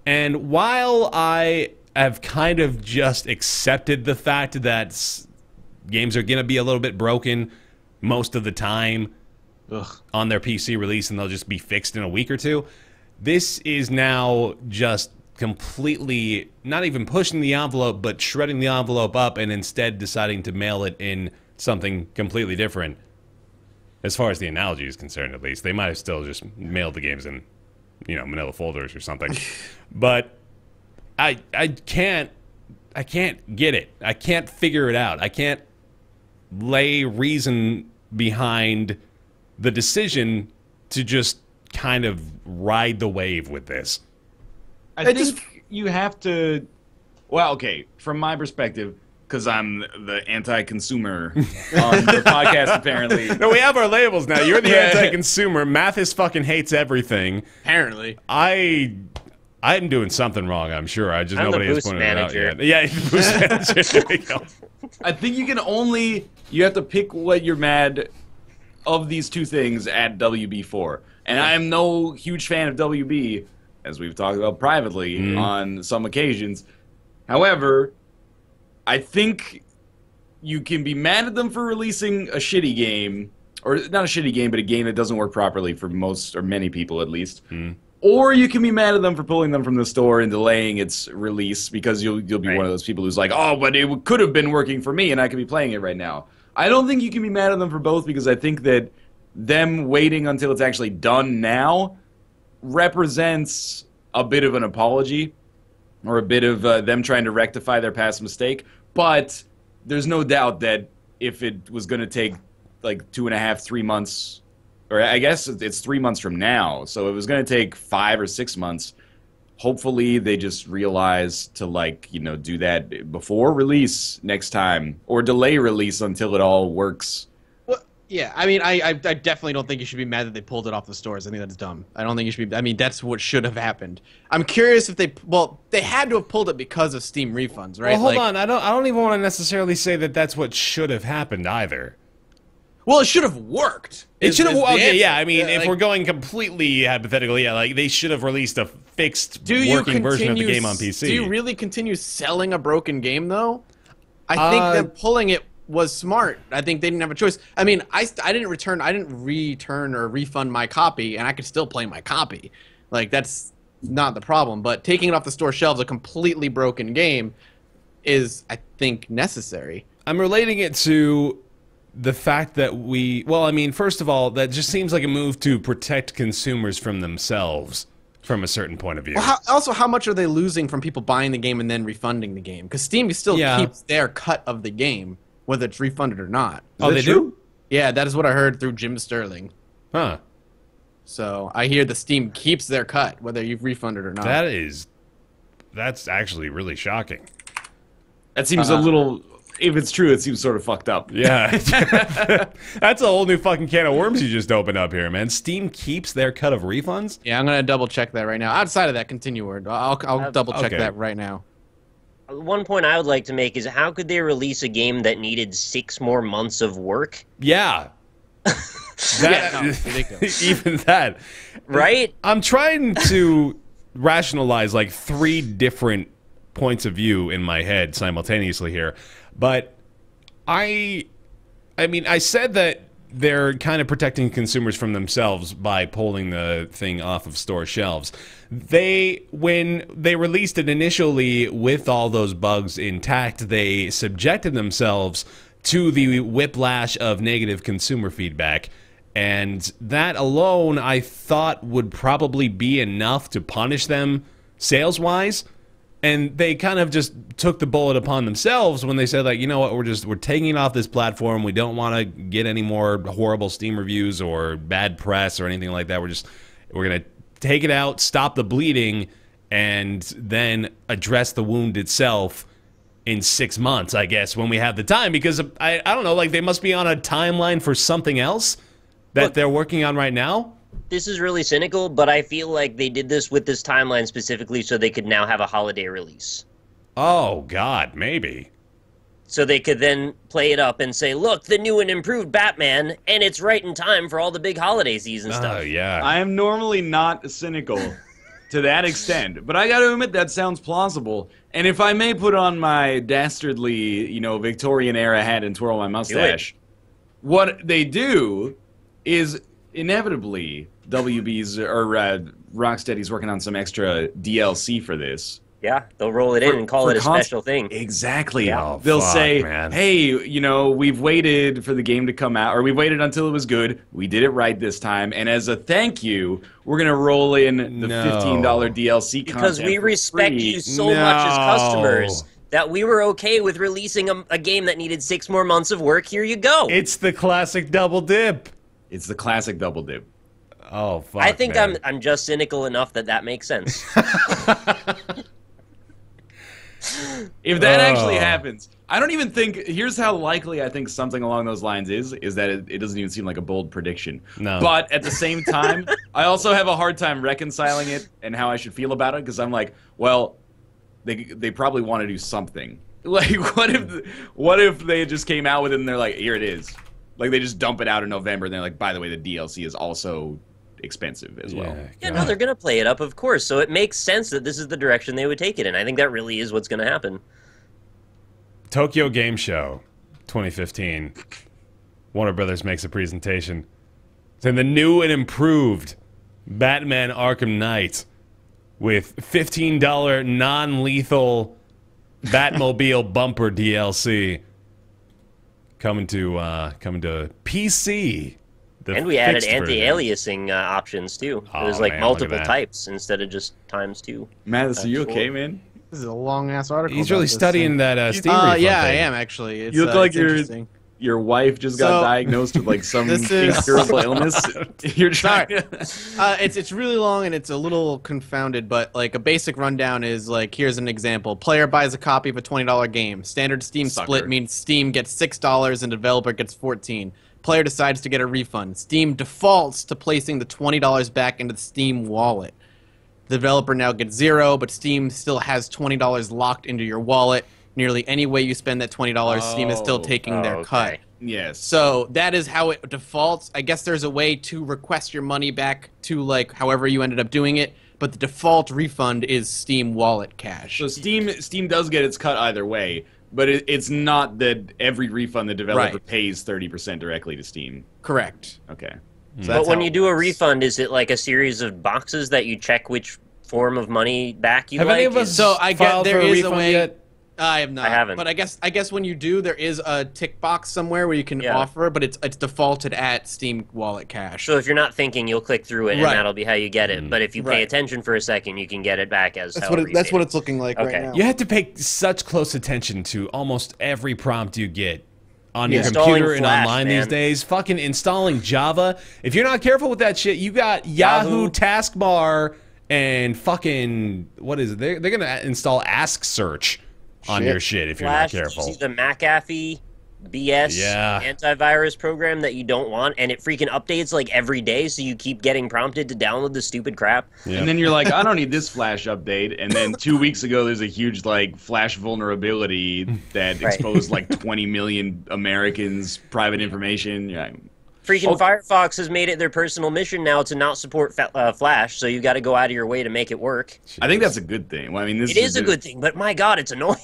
And while I have kind of just accepted the fact that games are going to be a little bit broken most of the time on their PC release and they'll just be fixed in a week or two, this is now just completely not even pushing the envelope but shredding the envelope up and instead deciding to mail it in something completely different. As far as the analogy is concerned, at least. They might have still just mailed the games in, manila folders or something. But I can't get it. I can't figure it out. I can't lay reason behind the decision to just kind of ride the wave with this. I think you have to. Well, okay, from my perspective, because I'm the anti-consumer on the podcast, apparently. No, we have our labels now. You're the Yeah. anti-consumer. Mathis fucking hates everything. Apparently. I'm doing something wrong, I'm sure. I'm the nobody has boost pointed manager. it out yet. Yeah, boost manager. There we go. I think you have to pick what you're mad of these two things at WB4. And I am no huge fan of WB, as we've talked about privately on some occasions. However, I think you can be mad at them for releasing a shitty game, or not a shitty game, but a game that doesn't work properly for most or many people at least. Or you can be mad at them for pulling them from the store and delaying its release because you'll be one of those people who's like, oh, but it could have been working for me and I could be playing it right now. I don't think you can be mad at them for both because I think that them waiting until it's actually done now represents a bit of an apology or a bit of them trying to rectify their past mistake. But there's no doubt that if it was going to take like 2.5, 3 months, or I guess it's 3 months from now, so it was going to take 5 or 6 months. Hopefully they just realize to do that before release next time, or delay release until it all works. Well, yeah, I mean, I definitely don't think you should be mad that they pulled it off the stores. I think that's dumb. I don't think you should be. I mean, that's what should have happened. I'm curious if they had to have pulled it because of Steam refunds, right? Well, hold on. I don't even want to necessarily say that that's what should have happened either. Well, it should have worked. It should have. Okay, yeah. I mean, if we're going completely hypothetical, yeah, like they should have released a fixed working version of the game on PC. Do you really continue selling a broken game though? I think that pulling it was smart. I think they didn't have a choice. I mean, I didn't return or refund my copy, and I could still play my copy. Like that's not the problem. But taking it off the store shelves, a completely broken game, is I think necessary. I'm relating it to the fact that well, I mean, first of all, that just seems like a move to protect consumers from themselves from a certain point of view. Well, also, how much are they losing from people buying the game and then refunding the game? Because Steam still keeps their cut of the game, whether it's refunded or not. Oh, they do? Yeah, that is what I heard through Jim Sterling. Huh. So I hear the Steam keeps their cut, whether you've refunded or not. That's actually really shocking. That seems a little... If it's true, it seems sort of fucked up. Yeah. That's a whole new fucking can of worms you just opened up here, man. Steam keeps their cut of refunds? Yeah, I'm going to double check that right now. Outside of that, continue, Word. I'll double check that right now. One point I would like to make is how could they release a game that needed 6 more months of work? Yeah. Ridiculous. Even that. Right? I'm trying to rationalize like 3 different points of view in my head simultaneously here. But I mean, I said that they're kind of protecting consumers from themselves by pulling the thing off of store shelves. When they released it initially with all those bugs intact, they subjected themselves to the whiplash of negative consumer feedback. And that alone, I thought, would probably be enough to punish them sales-wise. And they kind of just took the bullet upon themselves when they said, like, you know what, we're taking it off this platform. We don't want to get any more horrible Steam reviews or bad press or anything like that. We're going to take it out, stop the bleeding, and then address the wound itself in 6 months, I guess, when we have the time. Because, I don't know, like, they must be on a timeline for something else that they're working on right now. This is really cynical, but I feel like they did this with this timeline specifically so they could now have a holiday release. Oh, God, maybe. So they could then play it up and say, look, the new and improved Batman, and it's right in time for all the big holiday season stuff. Oh, yeah. I am normally not cynical to that extent, but I gotta admit that sounds plausible. And if I may put on my dastardly, Victorian-era hat and twirl my mustache, what they do is inevitably WB's or Rocksteady's working on some extra DLC for this. Yeah, they'll roll it in and call it a special thing. Exactly. Yeah. Oh, They'll say, man. hey, we've waited for the game to come out, or we waited until it was good. We did it right this time. And as a thank you, we're going to roll in the $15 DLC content. Because we respect you so much as customers that we were okay with releasing a game that needed 6 more months of work. Here you go. It's the classic double dip. It's the classic double dip. Oh, fuck, I think man. I'm just cynical enough that makes sense. If that actually happens, I don't even think... Here's how likely I think something along those lines is that it doesn't even seem like a bold prediction. No. But at the same time, I also have a hard time reconciling it and how I should feel about it, because I'm like, well, they probably want to do something. Like, what if they just came out with it and they're like, here it is. Like, they just dump it out in November and they're like, by the way, the DLC is also expensive as well. Yeah, no, they're going to play it up, of course. So it makes sense that this is the direction they would take it in. I think that really is what's going to happen. Tokyo Game Show 2015. Warner Brothers makes a presentation. Saying the new and improved Batman Arkham Knight with $15 non-lethal Batmobile bumper DLC coming to PC. And we added fixed version. anti-aliasing options too. Oh, It was like man, look at multiple that. types instead of just times 2. Mathis, are you okay, man? This is a long ass article. He's really studying that Steam refund yeah, I thing. am actually. It's, You look like it's interesting. your wife just got diagnosed with like some This is- incurable illness. You're trying. It's really long and it's a little confounded, but like a basic rundown is like, here's an example: player buys a copy of a $20 game. Standard Steam split means Steam gets $6 and developer gets $14. Player decides to get a refund. Steam defaults to placing the $20 back into the Steam wallet. The developer now gets $0, but Steam still has $20 locked into your wallet. Nearly any way you spend that $20, Steam is still taking their cut. Yes. So that is how it defaults. I guess there's a way to request your money back to like however you ended up doing it, but the default refund is Steam wallet cash. So Steam does get its cut either way, but it's not that every refund the developer pays 30% directly to Steam. Correct. Okay. So But when you do a refund, is it like a series of boxes that you check which form of money back you Have like? any of us So I filed get for there a is a refund way. yet? I have not. I haven't. But I guess when you do, there is a tick box somewhere where you can Yeah. offer, but it's defaulted at Steam wallet cash. So if you're not thinking, you'll click through it, and Right. that'll be how you get it. But if you pay Right. attention for a second, you can get it back as that's however what you that's paid what it. it's looking like Okay. right now. You have to pay such close attention to almost every prompt you get on your Installing computer and Flash, online these man. days. Fucking installing Java. If you're not careful with that shit, you got Yahoo taskbar and fucking what is it? They're gonna install Ask Search on your shit if you're not Flash, did careful. you see the McAfee BS antivirus program that you don't want, and it freaking updates like every day, so you keep getting prompted to download the stupid crap. Yeah. And then you're like, I don't need this Flash update. And then 2 weeks ago, there's a huge like Flash vulnerability that exposed like 20 million Americans' private information. Yeah. Freaking Firefox has made it their personal mission now to not support Flash, so you got to go out of your way to make it work. I think that's a good thing. Well, I mean, this It is a good thing, but my God, it's annoying.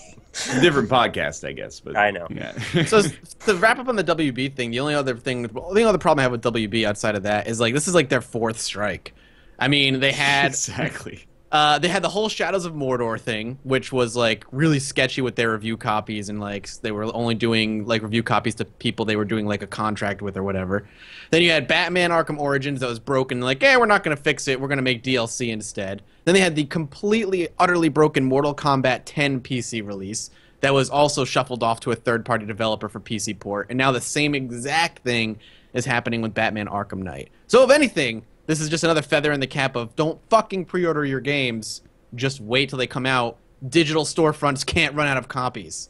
different podcast, I guess. But I know. Yeah. So to wrap up on the WB thing, the only other problem I have with WB outside of that is like this is like their fourth strike. I mean, they had Exactly. they had the whole Shadows of Mordor thing, which was like really sketchy with their review copies, and like they were only doing like review copies to people they were doing like a contract with or whatever. Then you had Batman Arkham Origins that was broken, like, we're not gonna fix it, we're gonna make DLC instead. Then they had the completely, utterly broken Mortal Kombat 10 PC release that was also shuffled off to a third-party developer for PC port, and now the same exact thing is happening with Batman Arkham Knight. So if anything, this is just another feather in the cap of don't fucking pre-order your games, just wait till they come out. Digital storefronts can't run out of copies.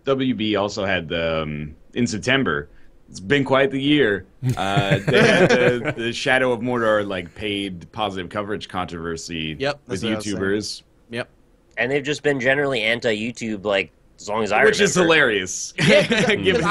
WB also had the in September. It's been quite the year. They had the Shadow of Mordor like paid positive coverage controversy with that's what I was saying. YouTubers, Yep. And they've just been generally anti-YouTube, like, as long as I which remember. is hilarious. Because Given-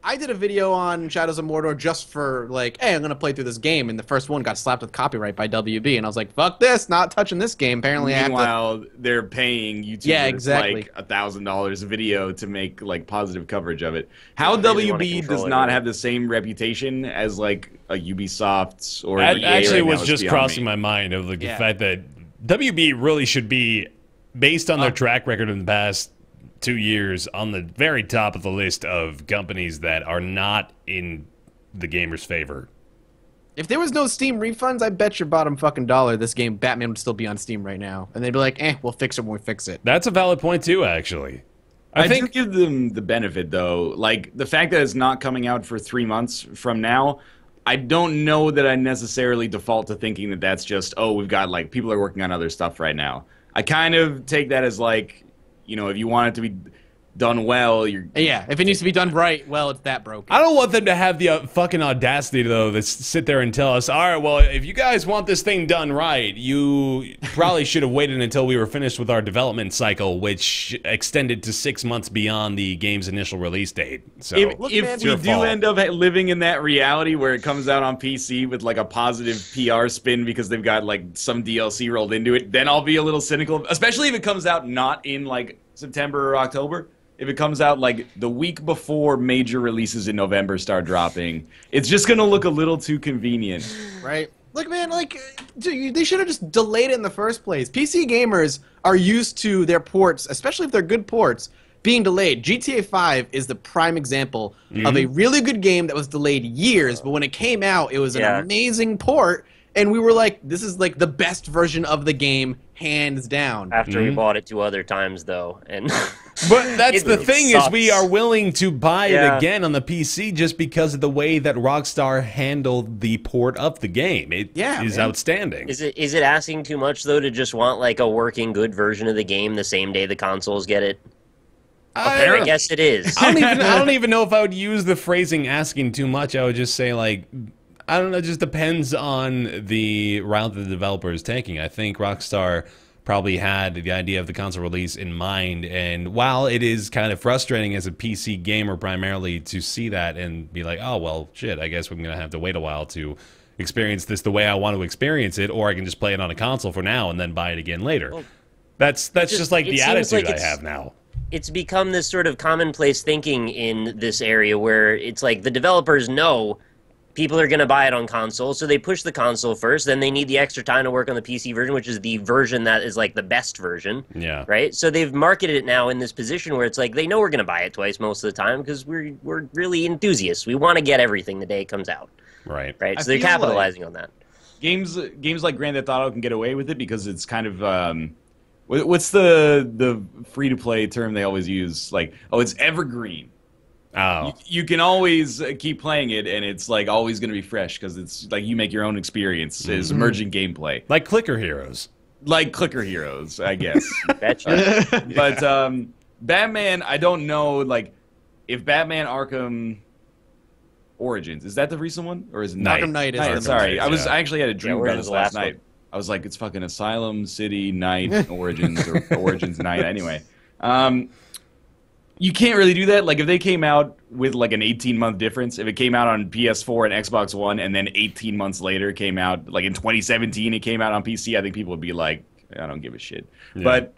I did a video on Shadows of Mordor just for like, hey, I'm gonna play through this game, and the first one got slapped with copyright by WB, and I was like, fuck this, not touching this game. Apparently, Meanwhile, they're paying YouTubers exactly. like $1,000 a video to make like positive coverage of it. How They really wanna WB control does not everything. have the same reputation as like a Ubisoft or That EA actually right now was is just beyond crossing me. my mind of like the Yeah. fact that WB really should be, based on their track record in the past 2 years, on the very top of the list of companies that are not in the gamer's favor. If there was no Steam refunds, I bet your bottom fucking dollar this game Batman would still be on Steam right now, and they'd be like, we'll fix it when we fix it. That's a valid point too, actually. I think do give them the benefit, though. Like, the fact that it's not coming out for 3 months from now, I don't know that I necessarily default to thinking that that's just, we've got, like, people are working on other stuff right now. I kind of take that as, like, you know, if you want it to be done well, you're... Yeah, if it needs to be done right, well, it's that broken. I don't want them to have the fucking audacity, though, to sit there and tell us, all right, well, if you guys want this thing done right, you probably should have waited until we were finished with our development cycle, which extended to 6 months beyond the game's initial release date. So If Look, we man, do your fault. end up living in that reality where it comes out on PC with like a positive PR spin because they've got like some DLC rolled into it, then I'll be a little cynical, especially if it comes out not in like September or October. If it comes out like the week before major releases in November start dropping, it's just going to look a little too convenient. Right? Look, man, like, dude, they should have just delayed it in the first place. PC gamers are used to their ports, especially if they're good ports, being delayed. GTA 5 is the prime example of a really good game that was delayed years, but when it came out, it was an amazing port, and we were like, this is like the best version of the game, hands down. After we bought it 2 other times, though, and But that's the thing sucks. is we are willing to buy it Yeah. again on the PC just because of the way that Rockstar handled the port of the game. It is outstanding. Is it asking too much though to just want like a working good version of the game the same day the consoles get it? I guess it is. I don't even know if I would use the phrasing asking too much. I would just say, like, I don't know, it just depends on the route the developer is taking. I think Rockstar probably had the idea of the console release in mind, and while it is kind of frustrating as a PC gamer primarily to see that and be like, oh, well, shit, I guess we're going to have to wait a while to experience this the way I want to experience it, or I can just play it on a console for now and then buy it again later. Well, that's just like the attitude I have now. It's become this sort of commonplace thinking in this area where it's like the developers know people are going to buy it on console, so they push the console first, then they need the extra time to work on the PC version, which is the version that is like the best version. Yeah. Right? So they've marketed it now in this position where it's like they know we're going to buy it twice most of the time because we're really enthusiasts. We want to get everything the day it comes out. Right. Right? So they're capitalizing on that. Games like Grand Theft Auto can get away with it because it's kind of what's the free-to-play term they always use? Like, oh, it's evergreen. Oh. You can always keep playing it, and it's like always going to be fresh because it's like you make your own experience. It's emerging gameplay. Like Clicker Heroes. Like Clicker Heroes, I guess. Betcha. But Batman, I don't know, like, if Batman Arkham Origins, is that the recent one? Or is it Night? Arkham Knight is Night, the sorry. Knight, I actually had a dream about Origins this the last last night. I was like, it's fucking Asylum, City, Night, Origins, or Origins, Night. Anyway. You can't really do that. Like, if they came out with, like, an 18-month difference, if it came out on PS4 and Xbox One, and then 18 months later it came out, like, in 2017 it came out on PC, I think people would be like, I don't give a shit. Yeah. But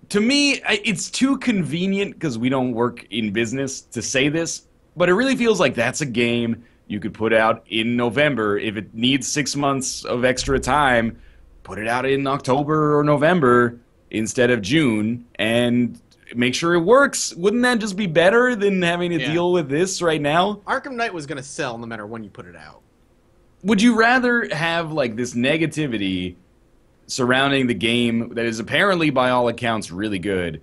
to me, it's too convenient, because we don't work in business, to say this, but it really feels like that's a game you could put out in November. If it needs 6 months of extra time, put it out in October or November instead of June, and make sure it works. Wouldn't that just be better than having to deal with this right now? Arkham Knight was going to sell no matter when you put it out. Would you rather have, like, this negativity surrounding the game that is apparently, by all accounts, really good,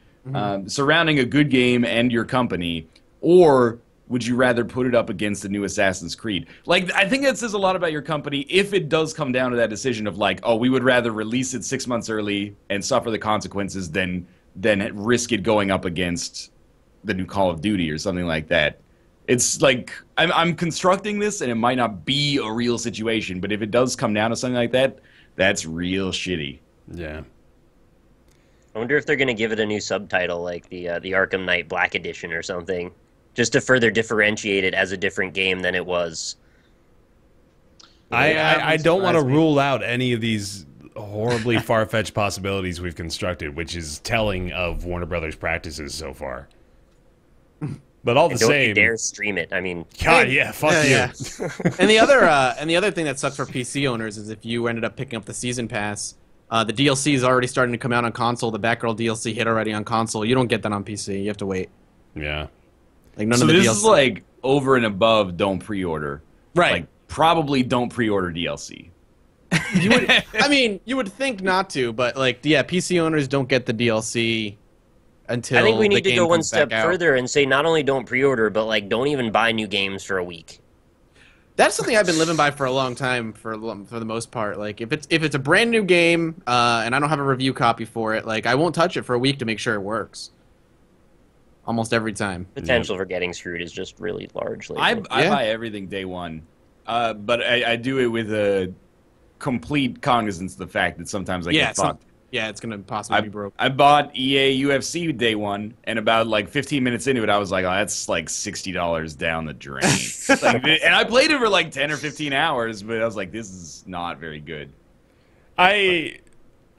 surrounding a good game and your company, or would you rather put it up against the new Assassin's Creed? Like, I think that says a lot about your company if it does come down to that decision of, like, oh, we would rather release it 6 months early and suffer the consequences than risk it going up against the new Call of Duty or something like that. It's like, I'm constructing this, and it might not be a real situation, but if it does come down to something like that, that's real shitty. Yeah. I wonder if they're going to give it a new subtitle, like the Arkham Knight Black Edition or something, just to further differentiate it as a different game than it was. I don't want to rule out any of these horribly far-fetched possibilities we've constructed, which is telling of Warner Brothers' practices so far. But all the don't same, you dare stream it. I mean, God, yeah, fuck you. Yeah. And the other thing that sucks for PC owners is if you ended up picking up the season pass, the DLC is already starting to come out on console. The Batgirl DLC hit already on console. You don't get that on PC. You have to wait. Yeah. Like none So of the this DLC. is like over and above don't pre-order. Right. Like, probably don't pre-order DLC. You would, I mean, you would think not to, but like, yeah, PC owners don't get the DLC until I think we the need to game go one comes back step out. further and say not only don't pre-order, but like don't even buy new games for a week. That's something I've been living by for a long time, for the most part. Like, if it's a brand new game and I don't have a review copy for it, like I won't touch it for a week to make sure it works. Almost every time. Potential for getting screwed is just really large. I lately. buy everything day one, but I do it with a complete cognizance of the fact that sometimes I get fucked. Yeah, it's gonna possibly be broke. I bought EA UFC day one, and about like 15 minutes into it, I was like, "Oh, that's like $60 down the drain." And I played it for like 10 or 15 hours, but I was like, "This is not very good." I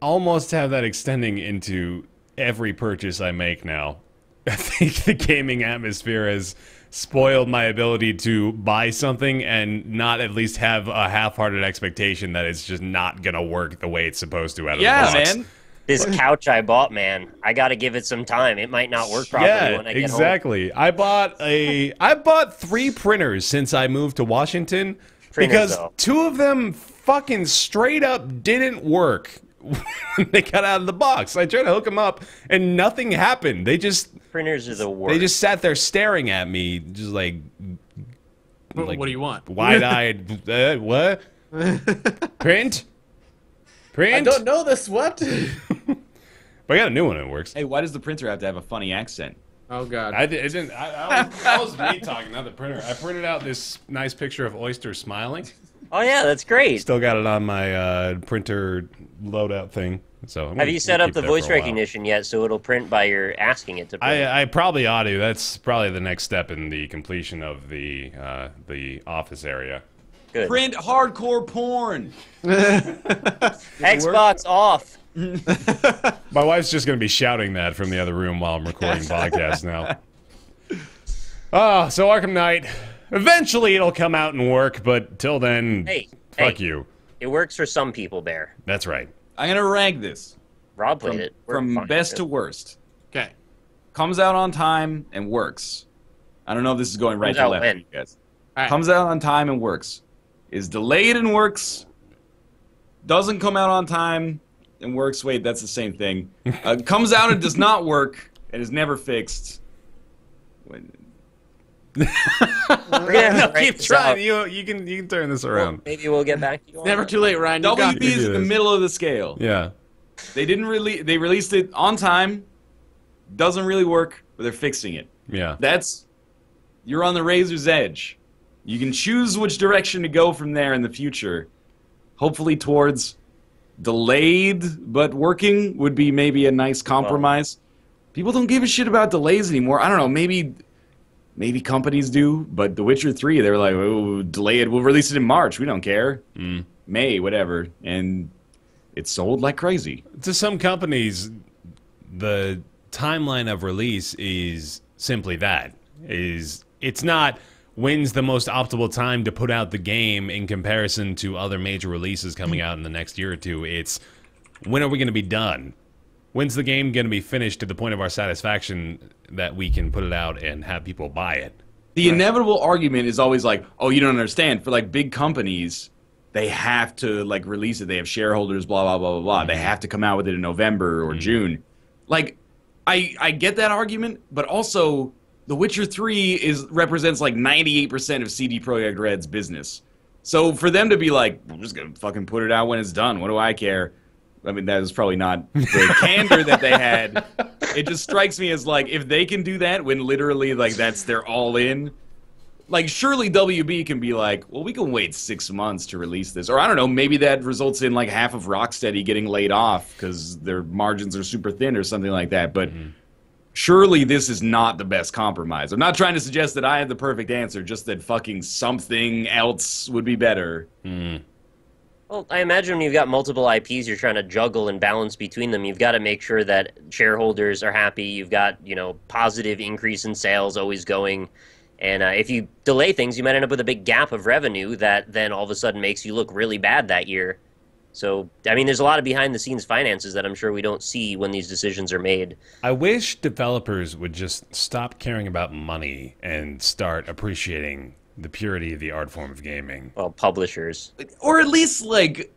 almost have that extending into every purchase I make now. I think the gaming atmosphere has spoiled my ability to buy something and not at least have a half-hearted expectation that it's just not gonna work the way it's supposed to out of the box. Man. This couch I bought, man, I got to give it some time. It might not work properly when I get home. exactly. I bought 3 printers since I moved to Washington printers, because though. 2 of them fucking straight up didn't work when they got out of the box. I tried to hook them up, and nothing happened. They just Printers are the worst. They just sat there staring at me, just like What do you want? wide-eyed. What? Print? I don't know this. What? But I got a new one that works. Hey, why does the printer have to have a funny accent? Oh God. I didn't. That was me talking, not the printer. I printed out this nice picture of Oyster smiling. Oh yeah, that's great. Still got it on my printer loadout thing. So Have you set up the voice recognition yet, so it'll print by your asking it to print? I probably ought to. That's probably the next step in the completion of the office area. Good. Print hardcore porn. Xbox off. My wife's just going to be shouting that from the other room while I'm recording podcasts now. So Arkham Knight. Eventually it'll come out and work, but till then, fuck you. It works for some people, Bear. That's right. I'm gonna rank this Rob played it. from best to worst. Okay. Comes out on time and works. I don't know if this is going right Comes to out left, when? you guys. All right. Comes out on time and works. Is delayed and works. Doesn't come out on time and works. Wait, that's the same thing. Comes out and does not work and is never fixed. We're gonna have to write Keep this trying. out. You can turn this around. Maybe we'll get back to you on Never that. too late, Ryan. You got WB this. is in the middle of the scale. Yeah. They didn't really. They released it on time. Doesn't really work, but they're fixing it. Yeah. You're on the razor's edge. You can choose which direction to go from there in the future. Hopefully towards delayed but working would be maybe a nice compromise. People don't give a shit about delays anymore. I don't know, maybe companies do, but The Witcher 3, they were like, oh, delay it, we'll release it in March, we don't care. May, whatever. And it sold like crazy. To some companies, the timeline of release is simply that. It's not when's the most optimal time to put out the game in comparison to other major releases coming out in the next year or two. It's when are we going to be done? When's the game going to be finished to the point of our satisfaction that we can put it out and have people buy it? The inevitable argument is always like, oh, you don't understand. For like big companies, they have to like release it. They have shareholders, blah, blah, blah, blah, blah. They have to come out with it in November or June. Like, I get that argument, but also The Witcher 3 represents like 98% of CD Projekt Red's business. So for them to be like, we're just going to fucking put it out when it's done. What do I care? I mean, that is probably not the candor that they had. It just strikes me as like, if they can do that when literally like that's their all in, like surely WB can be like, well, we can wait 6 months to release this. Or I don't know, maybe that results in like half of Rocksteady getting laid off because their margins are super thin or something like that. But surely this is not the best compromise. I'm not trying to suggest that I have the perfect answer, just that fucking something else would be better. Well, I imagine when you've got multiple IPs you're trying to juggle and balance between them, you've got to make sure that shareholders are happy, you've got, positive increase in sales always going, and if you delay things, you might end up with a big gap of revenue that then all of a sudden makes you look really bad that year. So, I mean, there's a lot of behind-the-scenes finances that I'm sure we don't see when these decisions are made. I wish developers would just stop caring about money and start appreciating the purity of the art form of gaming. Well, publishers. Or at least, like,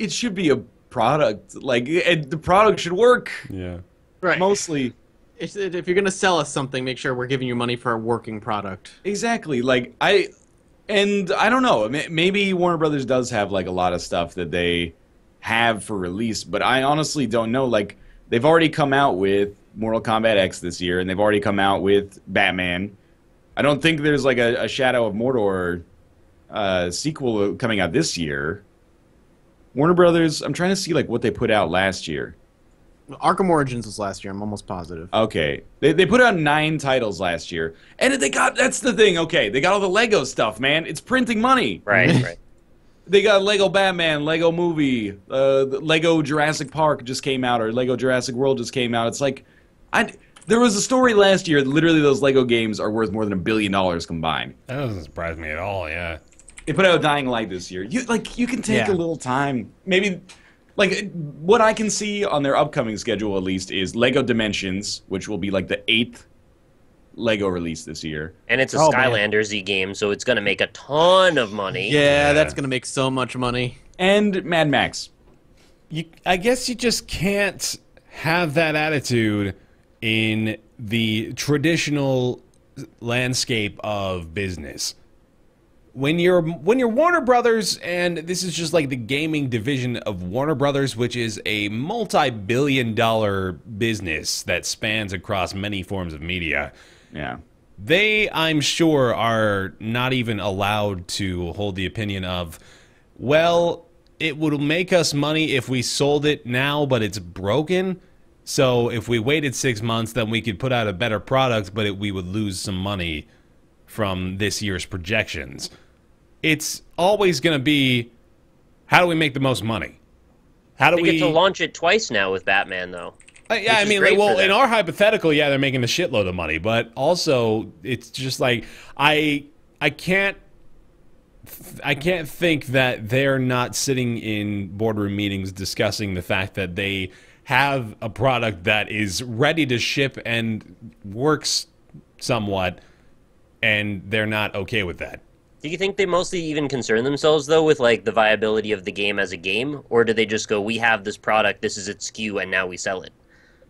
it should be a product. Like, the product should work. Yeah. Right. Mostly. If you're going to sell us something, make sure we're giving you money for a working product. Exactly. Like, I don't know. Maybe Warner Brothers does have, like, a lot of stuff that they have for release, but I honestly don't know. Like, they've already come out with Mortal Kombat X this year, and they've already come out with Batman. I don't think there's like a Shadow of Mordor sequel coming out this year. Warner Brothers, I'm trying to see like what they put out last year. Arkham Origins was last year, I'm almost positive. Okay. They put out 9 titles last year. And that's the thing, okay, they got all the Lego stuff, man. It's printing money. Right. They got Lego Batman, Lego Movie, Lego Jurassic Park just came out, or Lego Jurassic World just came out. It's like, there was a story last year that literally those Lego games are worth more than $1 billion combined. That doesn't surprise me at all, yeah. They put out Dying Light this year. You can take a little time. Maybe, like, what I can see on their upcoming schedule, at least, is Lego Dimensions, which will be, like, the 8th Lego release this year. And it's a Oh, man. Skylanders-y game, so it's going to make a ton of money. Yeah, that's gonna make so much money. And Mad Max. I guess you just can't have that attitude in the traditional landscape of business. When you're Warner Brothers, and this is just like the gaming division of Warner Brothers, which is a multi-billion-dollar business that spans across many forms of media. Yeah. They, I'm sure, are not even allowed to hold the opinion of, well, it would make us money if we sold it now, but it's broken. So if we waited 6 months, then we could put out a better product, but we would lose some money from this year's projections. It's always going to be, how do we make the most money? How do They we get to launch it twice now with Batman, though. Yeah, I is mean, great well, for in them. our hypothetical, yeah, they're making a shitload of money, but also it's just like I can't think that they're not sitting in boardroom meetings discussing the fact that they have a product that is ready to ship and works somewhat, and they're not okay with that. Do you think they mostly even concern themselves, though, with, like, the viability of the game as a game? Or do they just go, we have this product, this is its SKU, and now we sell it?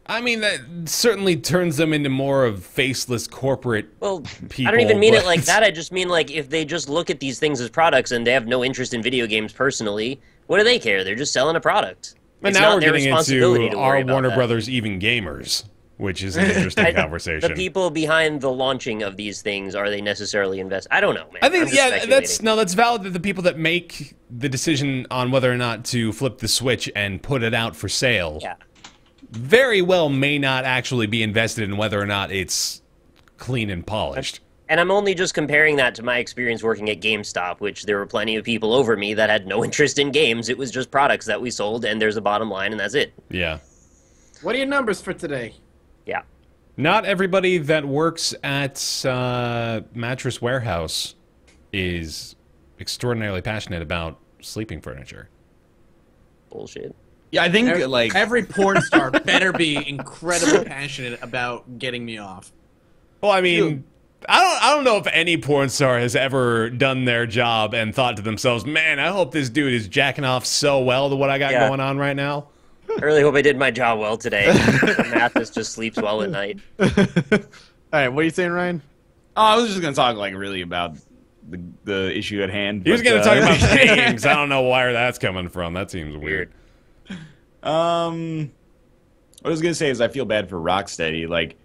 I mean, that certainly turns them into more of faceless corporate Well, people. I don't even mean it but- like that. I just mean, like, if they just look at these things as products and they have no interest in video games personally, what do they care? They're just selling a product. But It's now not we're their getting responsibility into to our worry about Warner that. Brothers even gamers, which is an interesting conversation. The people behind the launching of these things, are they necessarily invest? I don't know, man. I think, I'm just yeah, speculating. that's valid that the people that make the decision on whether or not to flip the switch and put it out for sale Yeah. very well may not actually be invested in whether or not it's clean and polished. And I'm only just comparing that to my experience working at GameStop, which there were plenty of people over me that had no interest in games. It was just products that we sold, and there's a bottom line, and that's it. Yeah. What are your numbers for today? Yeah. Not everybody that works at Mattress Warehouse is extraordinarily passionate about sleeping furniture. Bullshit. Yeah, I think like Every porn star better be incredibly passionate about getting me off. Well, I mean, I don't know if any porn star has ever done their job and thought to themselves, "Man, I hope this dude is jacking off so well to what I got Yeah. going on right now." I really hope I did my job well today. Mathis just sleeps well at night. All right, what are you saying, Ryan? oh, I was just gonna talk like really about the issue at hand. He was but, going to talk about games. I don't know where that's coming from. That seems weird. What I was gonna say is I feel bad for Rocksteady. Like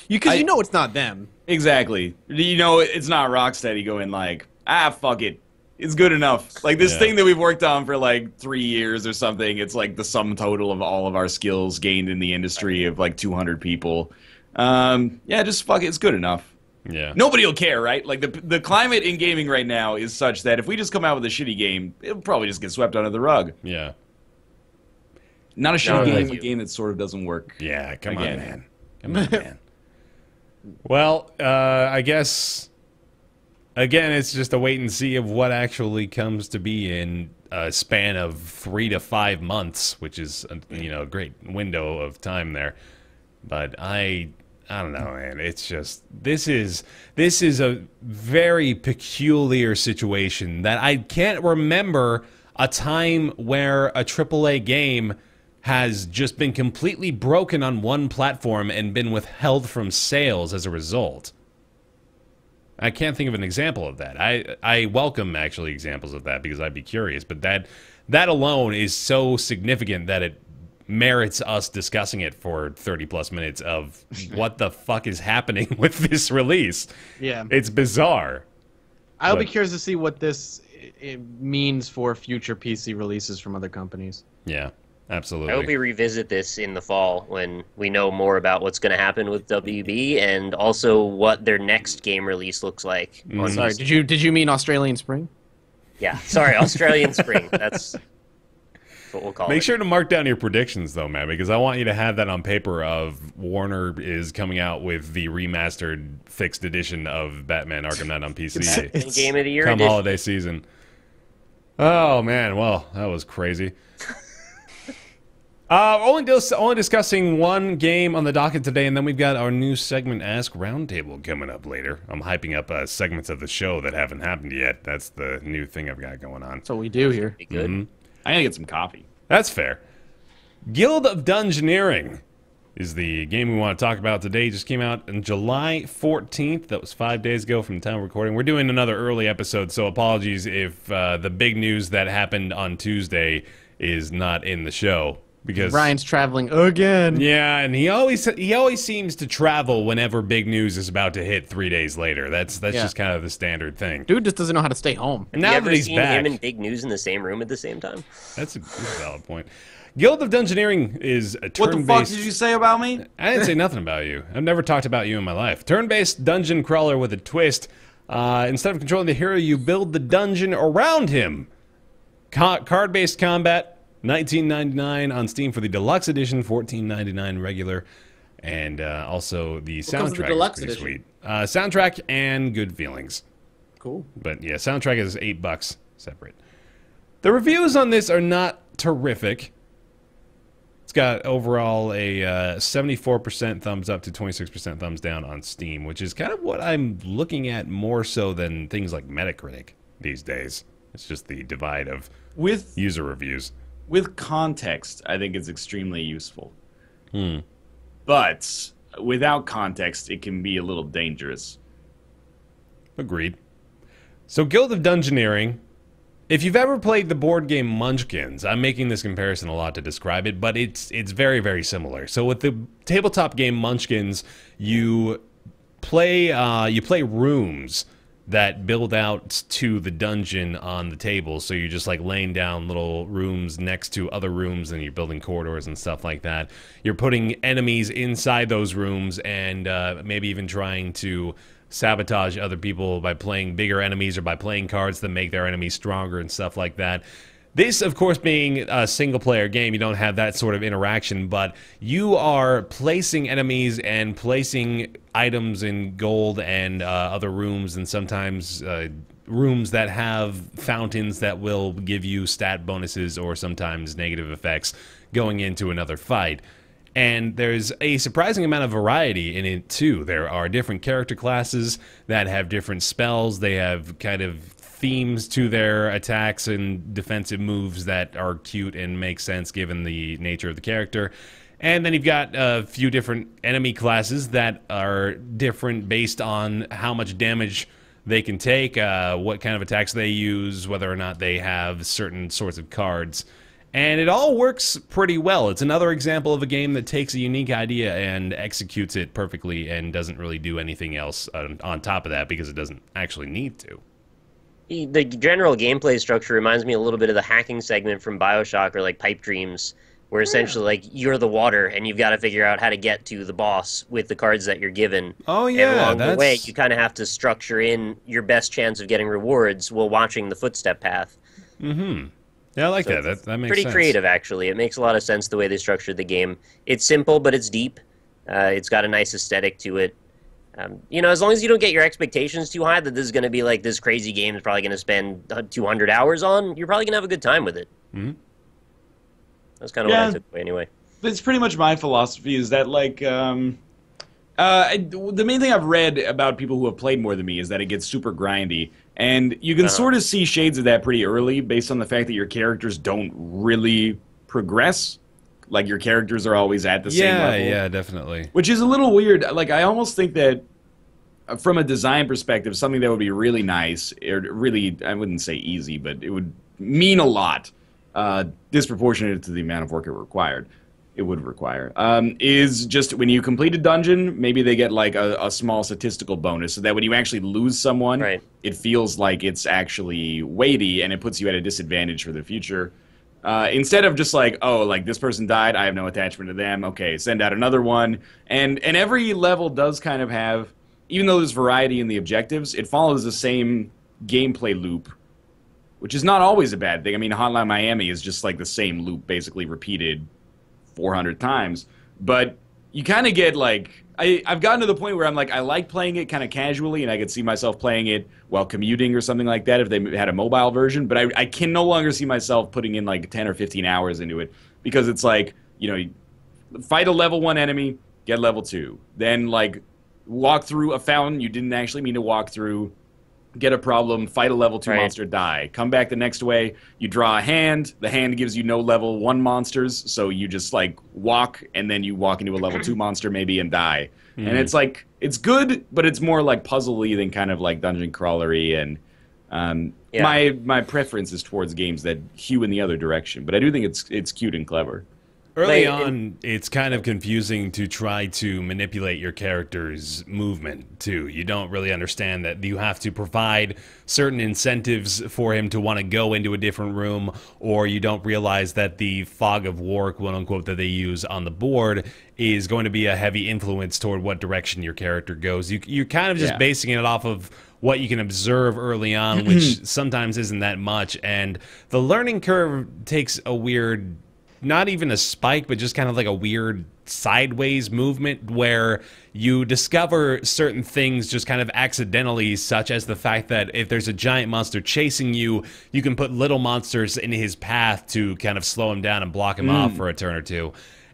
Because you know it's not them. exactly, you know, it's not Rocksteady going like, fuck it, it's good enough. Like this Yeah. thing that we've worked on for like 3 years or something. It's like the sum total of all of our skills gained in the industry of like 200 people. Yeah, just fuck it, it's good enough. Yeah. Nobody will care, right? Like the climate in gaming right now is such that if we just come out with a shitty game, it'll probably just get swept under the rug. Yeah. Not a shitty I'm game, with a you. game that sort of doesn't work. Yeah, come Again. on, man. Come on, man. Well, I guess, again, it's just a wait and see of what actually comes to be in a span of 3 to 5 months, which is, a great window of time there. But I don't know, man. It's just, this is a very peculiar situation that I can't remember a time where a AAA game has just been completely broken on one platform and been withheld from sales as a result. I can't think of an example of that. I welcome actually examples of that because I'd be curious, but that alone is so significant that it merits us discussing it for 30 plus minutes of what the fuck is happening with this release. Yeah. It's bizarre. I'll be But- curious to see what this means for future PC releases from other companies. Yeah, absolutely. I hope we revisit this in the fall when we know more about what's going to happen with WB and also what their next game release looks like. on Sorry, these- did you mean Australian Spring? Yeah, sorry, Australian Spring. That's what we'll call Make it. sure to mark down your predictions, though, man, because I want you to have that on paper of Warner is coming out with the remastered, fixed edition of Batman Arkham Knight on PC. Game of the Year Come edition. holiday season. Oh, man, well, that was crazy. Only discussing one game on the docket today, and then we've got our new segment, Ask Roundtable, coming up later. I'm hyping up segments of the show that haven't happened yet. That's the new thing I've got going on. That's what we do here. Be good. I gotta get some coffee. That's fair. Guild of Dungeoneering is the game we want to talk about today. It just came out on July 14th. That was 5 days ago from the time of recording. We're doing another early episode, so apologies if the big news that happened on Tuesday is not in the show. Because Ryan's traveling again. Yeah, and he always seems to travel whenever big news is about to hit 3 days later. That's just kind of the standard thing. Dude just doesn't know how to stay home. And Have now you that ever he's seen back, him and Big News in the same room at the same time? that's a valid point. Guild of Dungeoneering is a turn-based... What the fuck did you say about me? I didn't say nothing about you. I've never talked about you in my life. Turn-based dungeon crawler with a twist. Instead of controlling the hero, you build the dungeon around him. Card-based combat. $19.99 on Steam for the deluxe edition, $14.99 regular, and also the soundtrack is pretty sweet. Soundtrack and good feelings. Cool. But yeah, soundtrack is $8 separate. The reviews on this are not terrific. It's got overall a 74% thumbs up to 26% thumbs down on Steam, which is kind of what I'm looking at more so than things like Metacritic these days. It's just the divide of user reviews. With context, I think it's extremely useful. But without context, it can be a little dangerous. Agreed. So Guild of Dungeoneering, if you've ever played the board game Munchkins, I'm making this comparison a lot to describe it, but it's very, very similar. So with the tabletop game Munchkins, you play rooms that build out to the dungeon on the table. So you're just like laying down little rooms next to other rooms and you're building corridors and stuff like that. You're putting enemies inside those rooms and maybe even trying to sabotage other people by playing bigger enemies or by playing cards that make their enemies stronger and stuff like that. This, of course, being a single-player game, you don't have that sort of interaction, but you are placing enemies and placing items in gold and other rooms, and sometimes rooms that have fountains that will give you stat bonuses or sometimes negative effects going into another fight. And there's a surprising amount of variety in it, too. There are different character classes that have different spells. They have kind of themes to their attacks and defensive moves that are cute and make sense given the nature of the character. And then you've got a few different enemy classes that are different based on how much damage they can take, what kind of attacks they use, whether or not they have certain sorts of cards. And it all works pretty well. It's another example of a game that takes a unique idea and executes it perfectly and doesn't really do anything else on top of that because it doesn't actually need to. The general gameplay structure reminds me a little bit of the hacking segment from BioShock or like Pipe Dreams, where essentially like you're the water and you've got to figure out how to get to the boss with the cards that you're given. Oh yeah, and along the way you kind of have to structure in your best chance of getting rewards while watching the footstep path. Mm-hmm. Yeah, I like that. That makes sense. Pretty creative, actually. It makes a lot of sense the way they structured the game. It's simple, but it's deep. It's got a nice aesthetic to it. You know, as long as you don't get your expectations too high that this is going to be like this crazy game is probably going to spend 200 hours on, you're probably going to have a good time with it. Mm-hmm. That's kind of what I took away anyway. It's pretty much my philosophy is that, like, the main thing I've read about people who have played more than me is that it gets super grindy. And you can sort of see shades of that pretty early based on the fact that your characters don't really progress. Like, your characters are always at the same level. Yeah, definitely. Which is a little weird. Like, I almost think that from a design perspective, something that would be really nice, or really, I wouldn't say easy, but it would mean a lot, disproportionate to the amount of work it would require, is just when you complete a dungeon, maybe they get like a small statistical bonus so that when you actually lose someone, it feels like it's actually weighty and it puts you at a disadvantage for the future. Instead of just like, oh, like this person died, I have no attachment to them, okay, send out another one. And every level does kind of have, even though there's variety in the objectives, it follows the same gameplay loop, which is not always a bad thing. I mean, Hotline Miami is just like the same loop basically repeated 400 times. But you kind of get like, I've gotten to the point where I'm like, I like playing it kind of casually, and I could see myself playing it while commuting or something like that if they had a mobile version. But I can no longer see myself putting in like 10 or 15 hours into it because it's like, you know, fight a level 1 enemy, get level 2. Then, like, walk through a fountain you didn't actually mean to walk through, get a problem, fight a level 2 monster, die. Come back the next way, you draw a hand. The hand gives you no level 1 monsters, so you just, like, walk, and then you walk into a level 2 monster maybe and die. And it's, like, it's good, but it's more, like, puzzle-y than kind of, like, dungeon crawlery. And my preference is towards games that hew in the other direction. But I do think it's cute and clever. Early on, it's kind of confusing to try to manipulate your character's movement, too. You don't really understand that you have to provide certain incentives for him to want to go into a different room, or you don't realize that the fog of war, quote-unquote, that they use on the board is going to be a heavy influence toward what direction your character goes. You're kind of just basing it off of what you can observe early on, which sometimes isn't that much, and the learning curve takes a weird... not even a spike, but just kind of like a weird sideways movement where you discover certain things just kind of accidentally, such as the fact that if there's a giant monster chasing you, you can put little monsters in his path to kind of slow him down and block him off for a turn or two.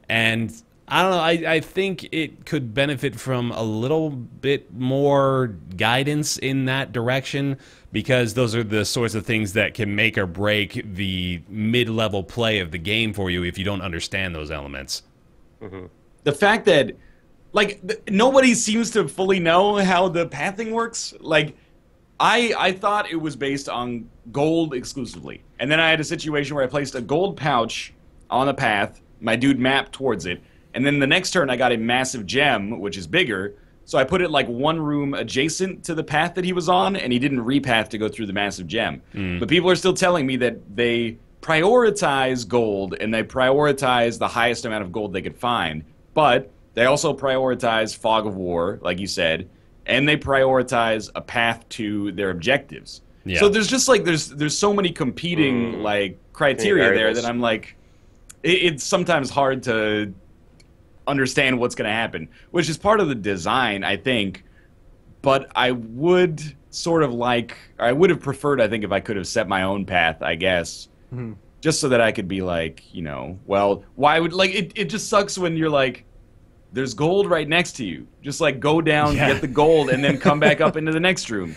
And I don't know, I think it could benefit from a little bit more guidance in that direction, because those are the sorts of things that can make or break the mid-level play of the game for you if you don't understand those elements. The fact that, like, nobody seems to fully know how the pathing works. Like, I thought it was based on gold exclusively. And then I had a situation where I placed a gold pouch on the path, my dude mapped towards it, and then the next turn I got a massive gem, which is bigger, so I put it like one room adjacent to the path that he was on, and he didn't repath to go through the massive gem. But people are still telling me that they prioritize gold, and they prioritize the highest amount of gold they could find, but they also prioritize fog of war, like you said, and they prioritize a path to their objectives. Yeah. So there's just like, there's so many competing like criteria there that I'm like, it's sometimes hard to understand what's going to happen, which is part of the design, I think. But I would sort of like, or I would have preferred, I think, if I could have set my own path, I guess, just so that I could be like, you know, well, why would, like, it just sucks when you're like, there's gold right next to you. Just like go down, get the gold, and then come back up into the next room.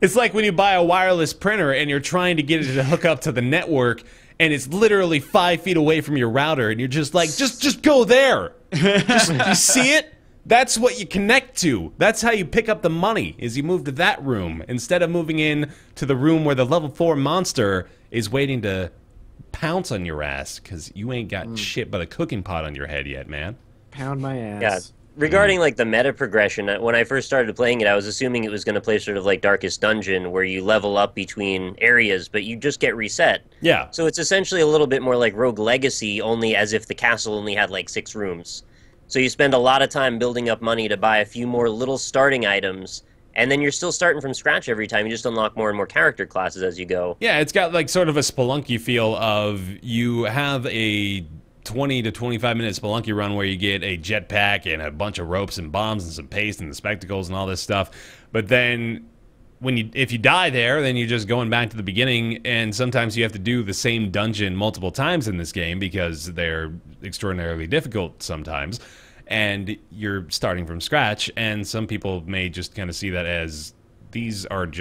It's like when you buy a wireless printer and you're trying to get it to hook up to the network, and it's literally 5 feet away from your router, and you're just like, just go there. You see it? That's what you connect to. That's how you pick up the money, is you move to that room, instead of moving in to the room where the level 4 monster is waiting to pounce on your ass, because you ain't got shit but a cooking pot on your head yet, man. Pound my ass. Yeah. Regarding like the meta progression, when I first started playing it, I was assuming it was going to play sort of like Darkest Dungeon, where you level up between areas, but you just get reset. Yeah. So it's essentially a little bit more like Rogue Legacy, only as if the castle only had like 6 rooms. So you spend a lot of time building up money to buy a few more little starting items, and then you're still starting from scratch every time. You just unlock more and more character classes as you go. Yeah, it's got like sort of a Spelunky feel of, you have a 20 to 25 minute Spelunky run where you get a jetpack and a bunch of ropes and bombs and some paste and the spectacles and all this stuff. But then if you die there, then you're just going back to the beginning, and sometimes you have to do the same dungeon multiple times in this game because they're extraordinarily difficult sometimes, and you're starting from scratch. And some people may just kind of see that as these are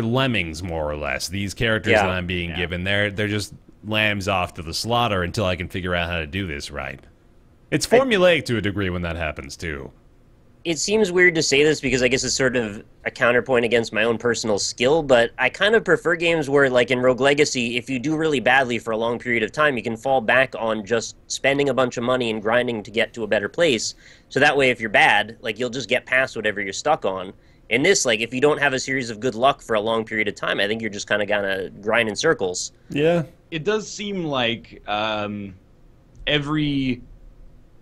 lemmings, more or less. These characters that I'm being given, they're just lambs off to the slaughter until I can figure out how to do this right. It's formulaic to a degree when that happens too. It seems weird to say this because I guess it's sort of a counterpoint against my own personal skill, but I kind of prefer games where, like in Rogue Legacy, if you do really badly for a long period of time, you can fall back on just spending a bunch of money and grinding to get to a better place. So that way, if you're bad, like, you'll just get past whatever you're stuck on. In this, like, if you don't have a series of good luck for a long period of time, I think you're just kind of gonna grind in circles. Yeah. It does seem like every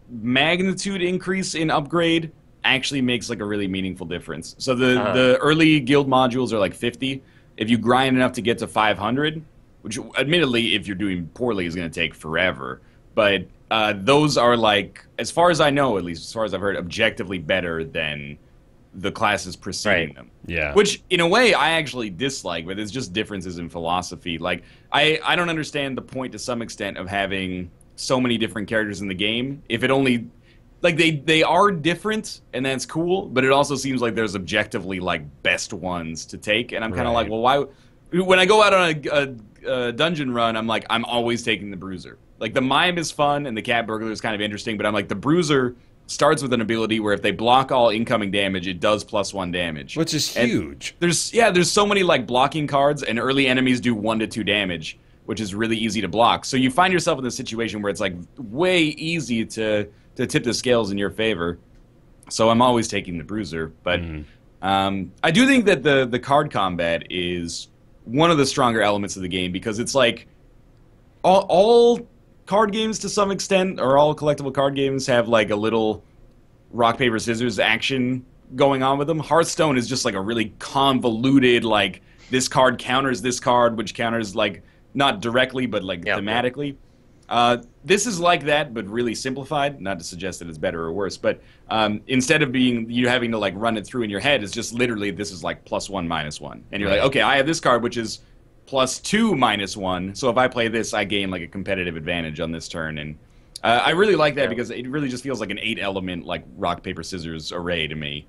magnitude increase in upgrade actually makes like a really meaningful difference. So the early guild modules are like 50. If you grind enough to get to 500, which admittedly, if you're doing poorly, is going to take forever. But those are like, as far as I know, at least as far as I've heard, objectively better than the classes preceding them. Yeah. Which, in a way, I actually dislike, but it's just differences in philosophy. Like, I don't understand the point, to some extent, of having so many different characters in the game. If it only like they are different, and that's cool, but it also seems like there's objectively like best ones to take, and I'm kind of like, well, why? When I go out on a dungeon run, I'm like, I'm always taking the Bruiser. Like the Mime is fun, and the Cat Burglar is kind of interesting, but I'm like, the Bruiser starts with an ability where if they block all incoming damage, it does +1 damage, which is huge. And there's so many like blocking cards, and early enemies do 1 to 2 damage, which is really easy to block. So you find yourself in this situation where it's like way easy to tip the scales in your favor. So I'm always taking the Bruiser, but I do think that the card combat is one of the stronger elements of the game, because it's like all card games to some extent, or all collectible card games, have like a little rock paper scissors action going on with them. Hearthstone is just like a really convoluted, like this card counters this card, which counters like not directly but like thematically. This is like that, but really simplified. Not to suggest that it's better or worse, but instead of you having to like run it through in your head, it's just literally this is like +1 -1, and you're like, okay, I have this card which is +2 -1. So if I play this, I gain like a competitive advantage on this turn, and I really like that because it really just feels like an 8-element like rock paper scissors array to me.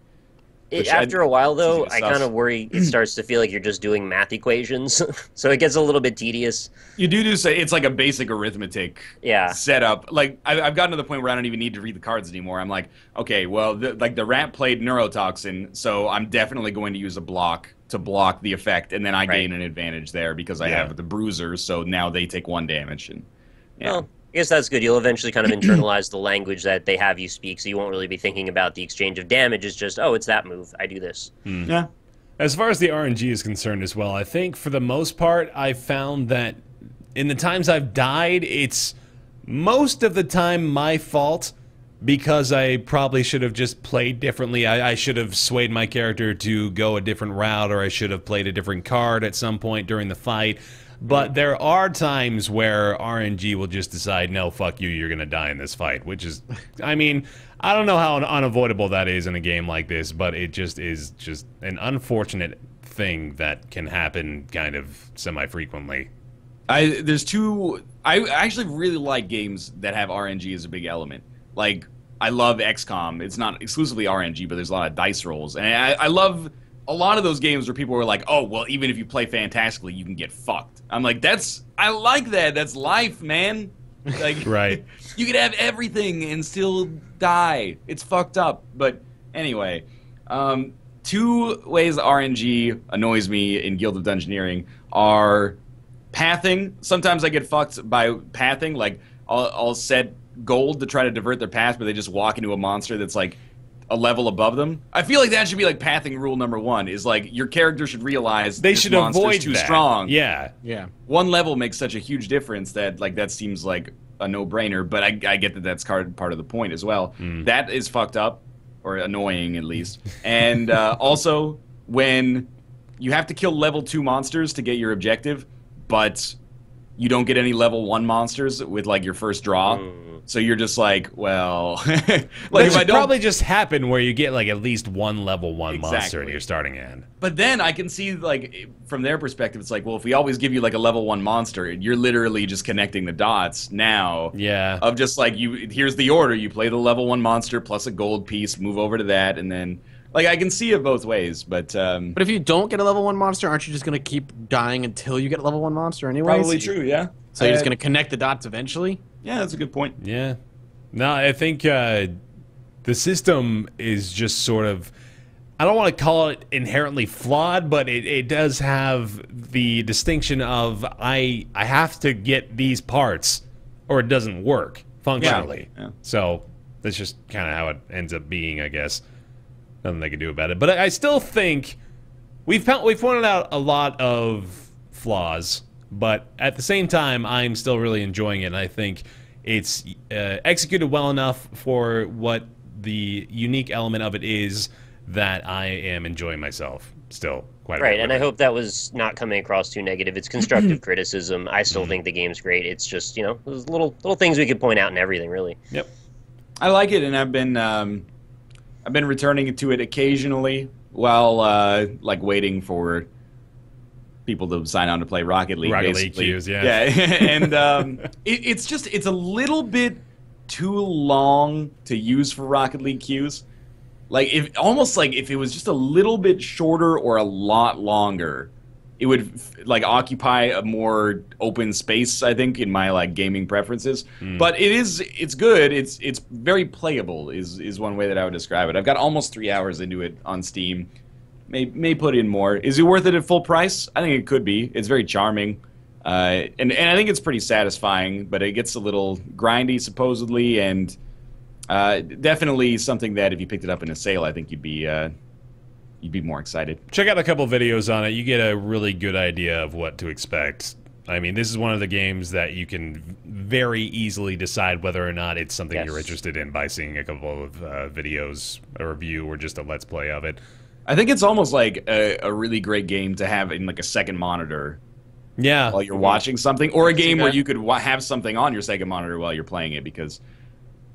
After a while, though, I kind of worry it starts to feel like you're just doing math equations, so it gets a little bit tedious. You do say it's like a basic arithmetic setup. Like, I've gotten to the point where I don't even need to read the cards anymore. I'm like, okay, well, the rat played Neurotoxin, so I'm definitely going to use a block to block the effect, and then I gain an advantage there because I have the Bruiser, so now they take 1 damage. And well, I guess that's good. You'll eventually kind of internalize the language that they have you speak, so you won't really be thinking about the exchange of damage. It's just, oh, it's that move. I do this. Yeah. As far as the RNG is concerned as well, I think for the most part, I've found that in the times I've died, it's most of the time my fault, because I probably should have just played differently. I should have swayed my character to go a different route, or I should have played a different card at some point during the fight. But there are times where RNG will just decide, no, fuck you, you're going to die in this fight, which is, I mean, I don't know how unavoidable that is in a game like this, but it just is just an unfortunate thing that can happen kind of semi-frequently. I actually really like games that have RNG as a big element. Like, I love XCOM. It's not exclusively RNG, but there's a lot of dice rolls. And I love a lot of those games where people are like, oh, well, even if you play fantastically, you can get fucked. I'm like, I like that. That's life, man. Like, right. You could have everything and still die. It's fucked up. But anyway, 2 ways RNG annoys me in Guild of Dungeoneering are pathing. Sometimes I get fucked by pathing. Like, I'll set gold to try to divert their path, but they just walk into a monster that's like a level above them. I feel like that should be like pathing rule number 1, is like your character should realize they this should monster's avoid too that. strong. Yeah. 1 level makes such a huge difference that seems like a no-brainer, but I get that that's part of the point as well. That is fucked up, or annoying at least. And also, when you have to kill level 2 monsters to get your objective, but you don't get any level 1 monsters with like your first draw. So you're just like, well, like that should probably just happen where you get like at least 1 level 1 monster in your starting hand. But then I can see, like, from their perspective, it's like, well, if we always give you like a level 1 monster, you're literally just connecting the dots now. Yeah. Of just like, here's the order: you play the level 1 monster plus a gold piece, move over to that, and then like I can see it both ways. But if you don't get a level 1 monster, aren't you just gonna keep dying until you get a level 1 monster anyway? Probably true. Yeah. So you're just gonna connect the dots eventually. Yeah, that's a good point. Yeah. No, I think the system is just sort of, I don't want to call it inherently flawed, but it does have the distinction of I have to get these parts or it doesn't work functionally. Yeah. So that's just kind of how it ends up being, I guess. Nothing they can do about it. But I still think we've pointed out a lot of flaws, but at the same time, I'm still really enjoying it, and I think it's executed well enough for what the unique element of it is that I am enjoying myself still quite a bit. Right, and I hope that was not coming across too negative. It's constructive criticism. I still think the game's great. It's just, you know, those little things we could point out and everything, really. Yep. I like it, and I've been returning to it occasionally while like waiting for people to sign on to play Rocket League. Rocket basically. League queues, yeah. And it's a little bit too long to use for Rocket League queues. Like if it was just a little bit shorter or a lot longer, it would like occupy a more open space, I think, in my like gaming preferences. But it's good. It's very playable is one way that I would describe it. I've got almost 3 hours into it on Steam. May put in more. Is it worth it at full price? I think it could be. It's very charming. And I think it's pretty satisfying, but it gets a little grindy supposedly, and definitely something that if you picked it up in a sale, I think you'd be more excited. Check out a couple videos on it. You get a really good idea of what to expect. I mean, this is one of the games that you can very easily decide whether or not it's something you're interested in by seeing a couple of videos, a review, or just a Let's Play of it. I think it's almost like a really great game to have in like a second monitor. Yeah. While you're watching something, or a game where you could have something on your second monitor while you're playing it, because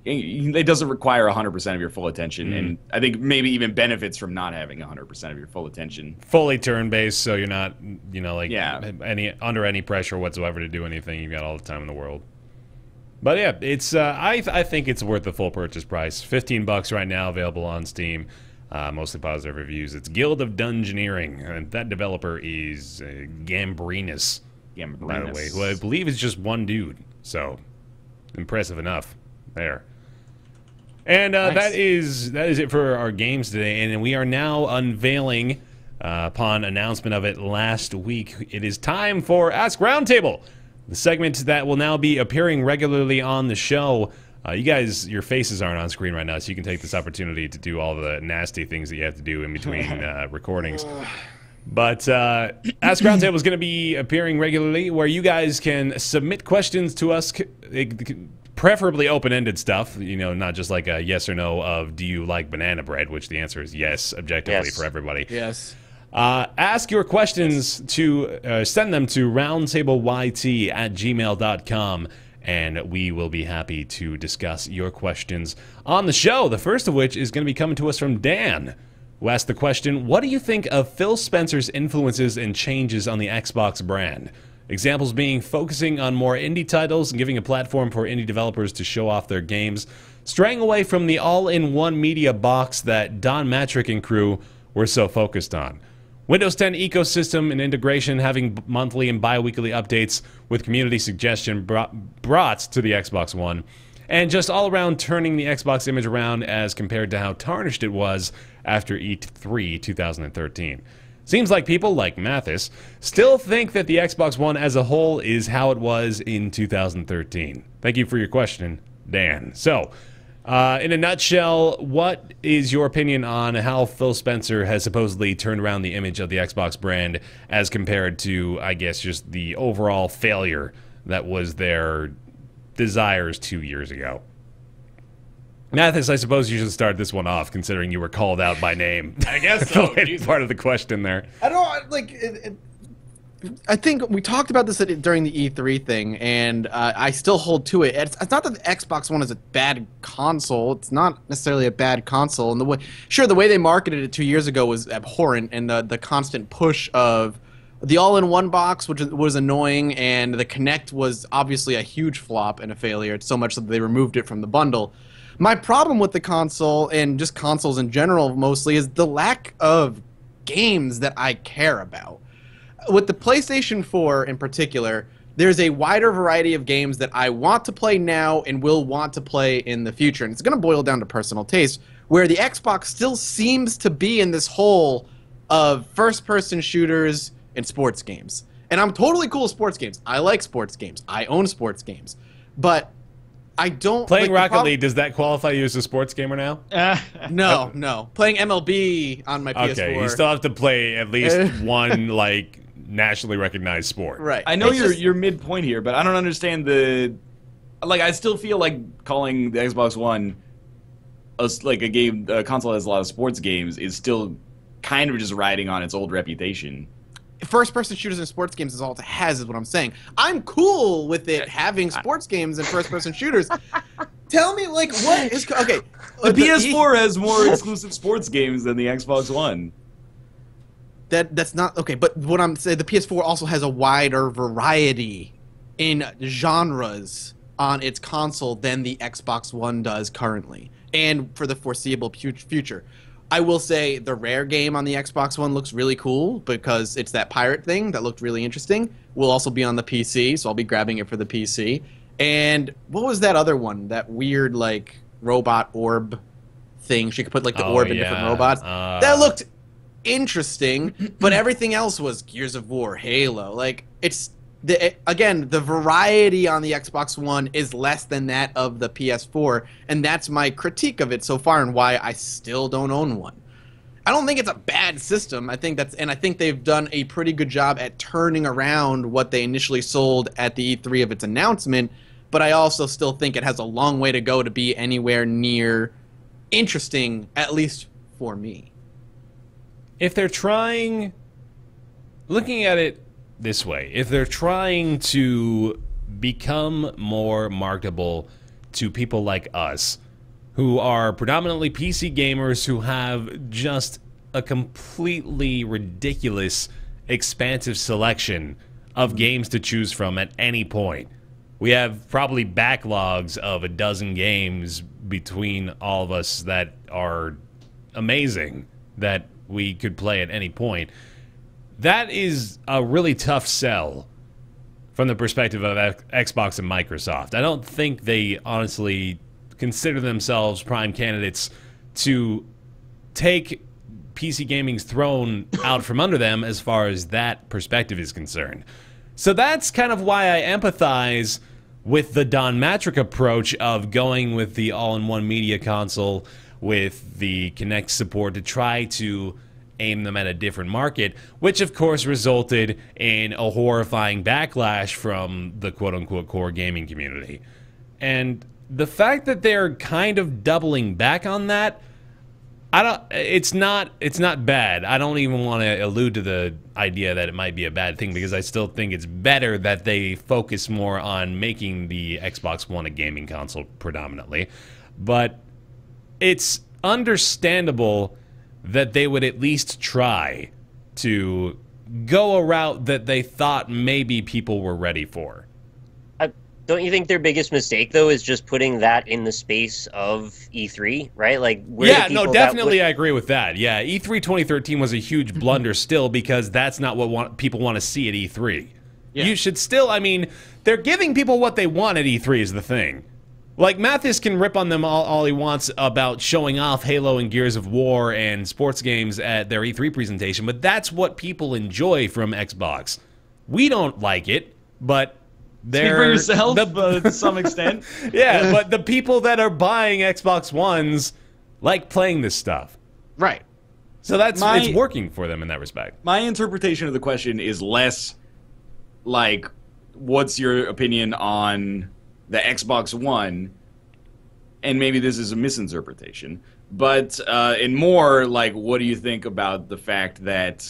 it doesn't require 100% of your full attention, and I think maybe even benefits from not having 100% of your full attention. Fully turn-based, so you're not, under any pressure whatsoever to do anything. You've got all the time in the world. But yeah, it's I think it's worth the full purchase price. $15 right now, available on Steam. Mostly positive reviews. It's Guild of Dungeoneering, and that developer is Gambrinus, by the way, who I believe is just one dude. So impressive enough there. And Nice. that is it for our games today, and we are now unveiling, upon announcement of it last week, it is time for Ask Roundtable, the segment that will now be appearing regularly on the show. You guys, your faces aren't on screen right now, so you can take this opportunity to do all the nasty things that you have to do in between recordings. But Ask Roundtable is going to be appearing regularly, where you guys can submit questions to us, preferably open-ended stuff, not just like a yes or no of do you like banana bread, which the answer is yes, objectively for everybody. Yes. Ask your questions to send them to roundtableyt@gmail.com, and we will be happy to discuss your questions on the show. The first of which is going to be coming to us from Dan, who asked the question, what do you think of Phil Spencer's influences and changes on the Xbox brand? Examples being focusing on more indie titles and giving a platform for indie developers to show off their games, straying away from the all-in-one media box that Don Matrick and crew were so focused on. Windows 10 ecosystem and integration, having monthly and bi-weekly updates with community suggestion brought to the Xbox One, and just all around turning the Xbox image around as compared to how tarnished it was after E3 2013. Seems like people like Mathis still think that the Xbox One as a whole is how it was in 2013. Thank you for your question, Dan. So, in a nutshell, what is your opinion on how Phil Spencer has supposedly turned around the image of the Xbox brand as compared to, I guess, just the overall failure that was their desires 2 years ago? Mathis, I suppose you should start this one off, considering you were called out by name. I guess so. Part of the question there. I don't like. I think we talked about this during the E3 thing, and I still hold to it. It's not that the Xbox One is a bad console. It's not necessarily a bad console. And the way they marketed it 2 years ago was abhorrent, and the constant push of the all-in-one box, which was annoying, and the Kinect was obviously a huge flop and a failure. It's so much that they removed it from the bundle. My problem with the console, and just consoles in general mostly, is the lack of games that I care about. With the PlayStation 4 in particular, there's a wider variety of games that I want to play now and will want to play in the future. And it's going to boil down to personal taste, where the Xbox still seems to be in this hole of first-person shooters and sports games. And I'm totally cool with sports games. I like sports games. I own sports games. But I don't... Playing Rocket League, does that qualify you as a sports gamer now? No. Playing MLB on my PS4. Okay, you still have to play at least one, nationally recognized sport. Right. I know you're midpoint here, but I don't understand I still feel like calling the Xbox One a console that has a lot of sports games is still kind of just riding on its old reputation. First-person shooters and sports games is all it has, is what I'm saying. I'm cool with it having sports games and first-person shooters. Tell me, what is... Okay. The PS4 has more exclusive sports games than the Xbox One. that's not okay. But what I'm saying, the PS4 also has a wider variety in genres on its console than the Xbox One does currently, and for the foreseeable future. I will say the Rare game on the Xbox One looks really cool because it's that pirate thing that looked really interesting. Will also be on the PC, so I'll be grabbing it for the PC. And what was that other one? That weird like robot orb thing. She could put like the orb in different robots. That looked interesting, but everything else was Gears of War, Halo. Like again, the variety on the Xbox One is less than that of the PS4, and that's my critique of it so far and why I still don't own one. I don't think it's a bad system. I think they've done a pretty good job at turning around what they initially sold at the E3 of its announcement, but I also still think it has a long way to go to be anywhere near interesting, at least for me. If they're trying, looking at it this way, if they're trying to become more marketable to people like us who are predominantly PC gamers who have just a completely ridiculous expansive selection of games to choose from at any point. We have probably backlogs of a dozen games between all of us that are amazing that we could play at any point. That is a really tough sell from the perspective of Xbox and Microsoft. I don't think they honestly consider themselves prime candidates to take PC gaming's throne out from under them as far as that perspective is concerned. So that's kind of why I empathize with the Don Matrick approach of going with the all-in-one media console with the Kinect support to try to aim them at a different market, which of course resulted in a horrifying backlash from the quote-unquote core gaming community. And the fact that they're kind of doubling back on that, it's not bad. I don't even want to allude to the idea that it might be a bad thing because I still think it's better that they focus more on making the Xbox One a gaming console predominantly. But it's understandable that they would at least try to go a route that they thought maybe people were ready for. Don't you think their biggest mistake, though, is just putting that in the space of E3, right? Like, yeah, no, definitely I agree with that. Yeah, E3 2013 was a huge blunder still because that's not what people want to see at E3. Yeah. You should still, I mean, they're giving people what they want at E3 is the thing. Like, Mathis can rip on them all he wants about showing off Halo and Gears of War and sports games at their E3 presentation, but that's what people enjoy from Xbox. We don't like it, but speak for yourself to some extent. Yeah, but the people that are buying Xbox Ones like playing this stuff. Right. So it's working for them in that respect. My interpretation of the question is less like, what's your opinion on the Xbox One? And maybe this is a misinterpretation. But and more like, what do you think about the fact that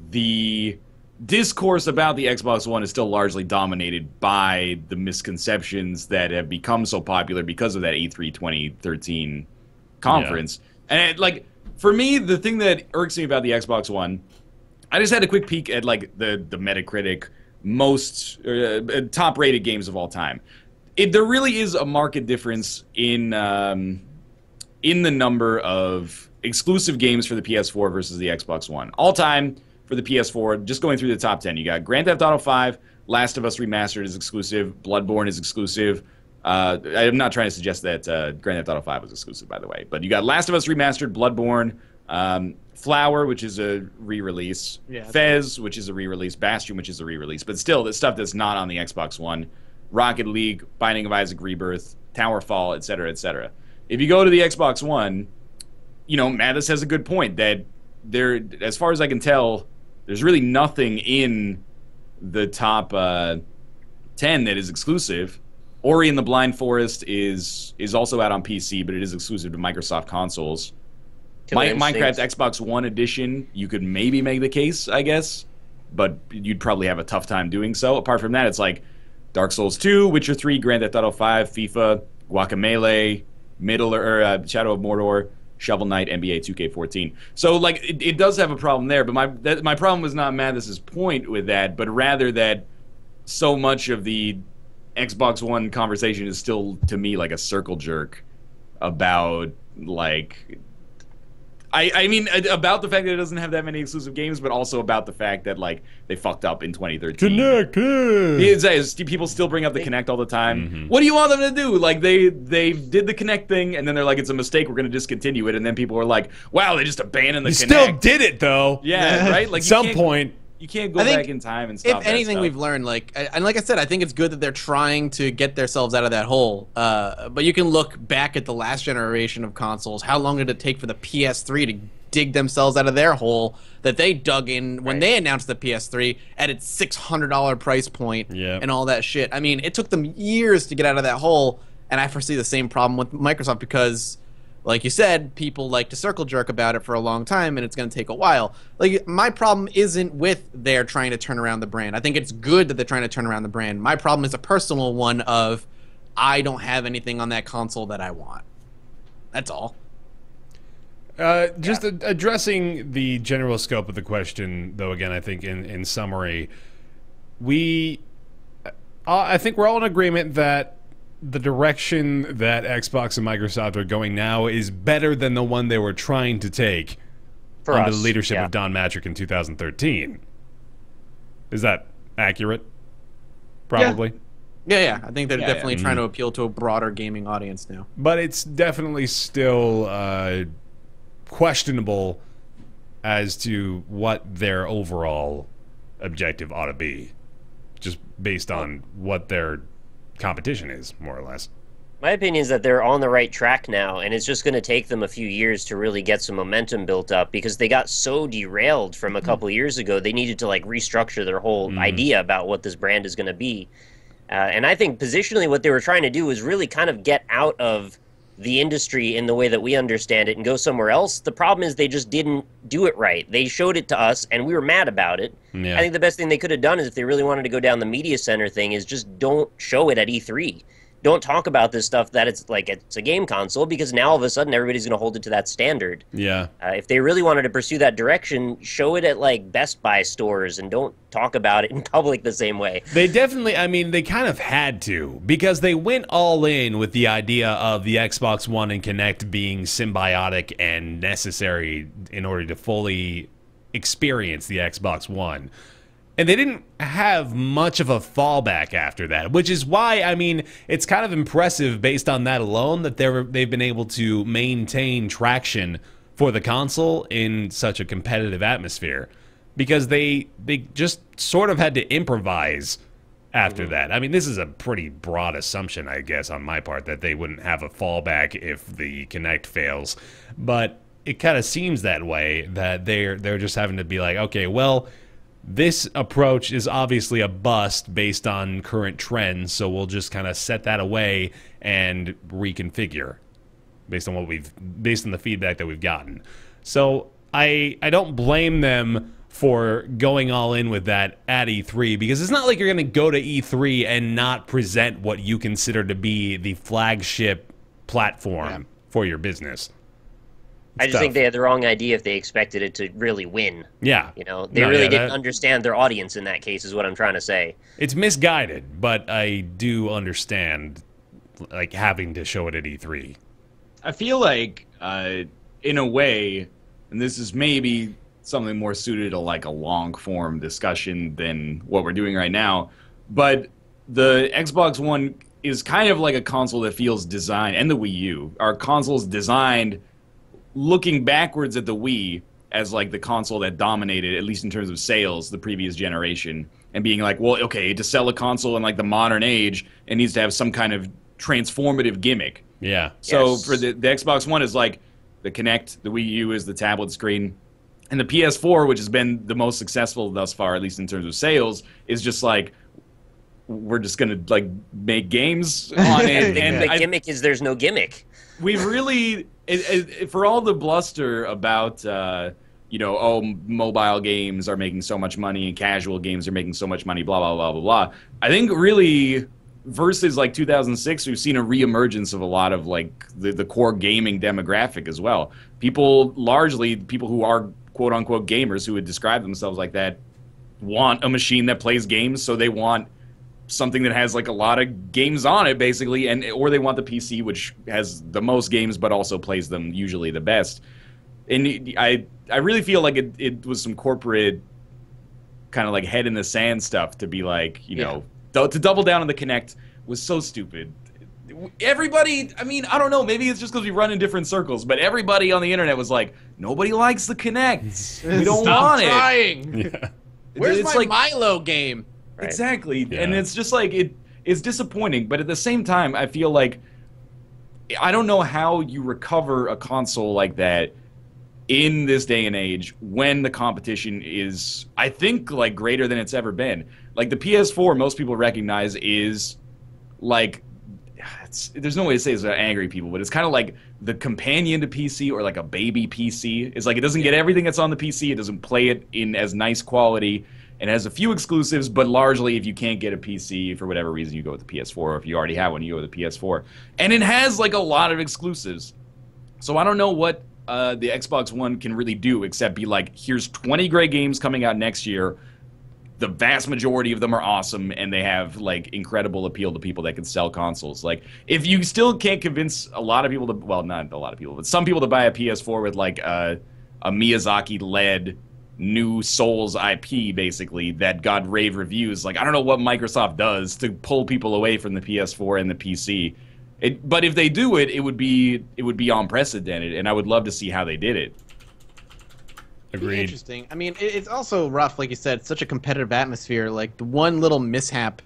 the discourse about the Xbox One is still largely dominated by the misconceptions that have become so popular because of that E3 2013 conference. Yeah. And like, for me, the thing that irks me about the Xbox One, I just had a quick peek at like the Metacritic most top-rated games of all time. There really is a market difference in the number of exclusive games for the PS4 versus the Xbox One. All time for the PS4, just going through the top 10, you got Grand Theft Auto 5, Last of Us Remastered is exclusive, Bloodborne is exclusive. I'm not trying to suggest that Grand Theft Auto 5 was exclusive, by the way, but you got Last of Us Remastered, Bloodborne, Flower, which is a re-release, Fez, which is a re-release, Bastion, which is a re-release, but still, the stuff that's not on the Xbox One, Rocket League, Binding of Isaac Rebirth, Towerfall, etc., etc. If you go to the Xbox One, you know, Mathis has a good point that there, as far as I can tell, there's really nothing in the top 10 that is exclusive. Ori and the Blind Forest is also out on PC, but it is exclusive to Microsoft consoles. Minecraft Xbox One Edition, you could maybe make the case, I guess, but you'd probably have a tough time doing so. Apart from that, it's like Dark Souls 2, Witcher 3, Grand Theft Auto 5, FIFA, Guacamelee, Shadow of Mordor, Shovel Knight, NBA 2K14. So like it does have a problem there, but my problem was not Mathis's point with that, but rather that so much of the Xbox One conversation is still to me like a circle jerk about like I mean about the fact that it doesn't have that many exclusive games, but also about the fact that like they fucked up in 2013. Kinect. People still bring up the Kinect all the time. What do you want them to do? Like they did the Kinect thing, and then they're like, it's a mistake, we're going to discontinue it, and then people were like, wow, they just abandoned the Kinect. Still did it though. Yeah, right. Like at some point. You can't go back in time and stop. If anything, we've learned, like, and like I said, I think it's good that they're trying to get themselves out of that hole. But you can look back at the last generation of consoles. How long did it take for the PS3 to dig themselves out of their hole that they dug in when they announced the PS3 at its $600 price point and all that shit? I mean, it took them years to get out of that hole, and I foresee the same problem with Microsoft because, like you said, people like to circle jerk about it for a long time, and it's going to take a while. Like, my problem isn't with their trying to turn around the brand. I think it's good that they're trying to turn around the brand. My problem is a personal one of, I don't have anything on that console that I want. That's all. Addressing the general scope of the question, though, again, I think in summary, I think we're all in agreement that the direction that Xbox and Microsoft are going now is better than the one they were trying to take under the leadership of Don Matrick in 2013. Is that accurate? Probably. Yeah. I think they're definitely trying to appeal to a broader gaming audience now. But it's definitely still questionable as to what their overall objective ought to be, just based on what their competition is, more or less. My opinion is that they're on the right track now, and it's just going to take them a few years to really get some momentum built up because they got so derailed from a couple years ago. They needed to like restructure their whole idea about what this brand is going to be. And I think positionally what they were trying to do was really kind of get out of the industry in the way that we understand it and go somewhere else. The problem is they just didn't do it right. They showed it to us, and we were mad about it. I think the best thing they could have done is if they really wanted to go down the media center thing is just don't show it at E3. Don't talk about this stuff that it's like it's a game console, because now all of a sudden everybody's going to hold it to that standard. If they really wanted to pursue that direction, show it at like Best Buy stores and don't talk about it in public the same way. They definitely, I mean, they kind of had to, because they went all in with the idea of the Xbox One and Kinect being symbiotic and necessary in order to fully experience the Xbox One. And they didn't have much of a fallback after that, which is why, I mean, it's kind of impressive based on that alone that they've been able to maintain traction for the console in such a competitive atmosphere, because they just sort of had to improvise after that. I mean, this is a pretty broad assumption, I guess, on my part, that they wouldn't have a fallback if the Kinect fails, but it kind of seems that way, that they're just having to be like, okay, well, this approach is obviously a bust based on current trends, so we'll just kind of set that away and reconfigure based on the feedback that we've gotten. So I don't blame them for going all in with that at E3, because it's not like you're going to go to E3 and not present what you consider to be the flagship platform for your business. I just think they had the wrong idea if they expected it to really win. Yeah. You know, they really didn't understand their audience in that case, is what I'm trying to say. It's misguided, but I do understand, like, having to show it at E3. I feel like, in a way, and this is maybe something more suited to, like, a long-form discussion than what we're doing right now, but the Xbox One is kind of like a console that feels designed, and the Wii U, are consoles designed looking backwards at the Wii as like the console that dominated, at least in terms of sales, the previous generation, and being like, well, okay, to sell a console in like the modern age, it needs to have some kind of transformative gimmick. Yeah. So for the Xbox One is like the Kinect, the Wii U is the tablet screen, and the PS4, which has been the most successful thus far, at least in terms of sales, is just like, we're just gonna like make games on it. And the gimmick is there's no gimmick. We've really, for all the bluster about, you know, oh, mobile games are making so much money and casual games are making so much money, blah, blah, blah, blah, blah. I think really versus like 2006, we've seen a reemergence of a lot of like the core gaming demographic as well. People who are quote unquote gamers who would describe themselves like that want a machine that plays games, so they want something that has like a lot of games on it basically, or they want the PC which has the most games but also plays them usually the best. And I really feel like it was some corporate kind of like head in the sand stuff to be like, you know, to double down on the Kinect was so stupid. Everybody, I mean, I don't know, maybe it's just because we run in different circles, but everybody on the internet was like, nobody likes the Kinect. We don't want it. Trying. Yeah. Where's It's my like- Milo game? Right. Exactly. Yeah. And it's just like, it's disappointing, but at the same time, I feel like I don't know how you recover a console like that in this day and age when the competition is, I think, like greater than it's ever been. Like the PS4, most people recognize is like, there's no way to say it's angry people, but it's kind of like the companion to PC or like a baby PC. It's like it doesn't get everything that's on the PC. It doesn't play it in as nice quality. It has a few exclusives, but largely if you can't get a PC for whatever reason, you go with the PS4. Or if you already have one, you go with the PS4. And it has like a lot of exclusives. So I don't know what the Xbox One can really do except be like, here's 20 great games coming out next year. The vast majority of them are awesome, and they have like incredible appeal to people that can sell consoles. Like, if you still can't convince a lot of people to, well, not a lot of people, but some people to buy a PS4 with like a Miyazaki-led new Souls IP, basically, that got rave reviews. Like, I don't know what Microsoft does to pull people away from the PS4 and the PC. But if they do it, it would be unprecedented, and I would love to see how they did it. Agreed. Interesting. I mean, it's also rough, like you said. It's such a competitive atmosphere. Like the one little one mishap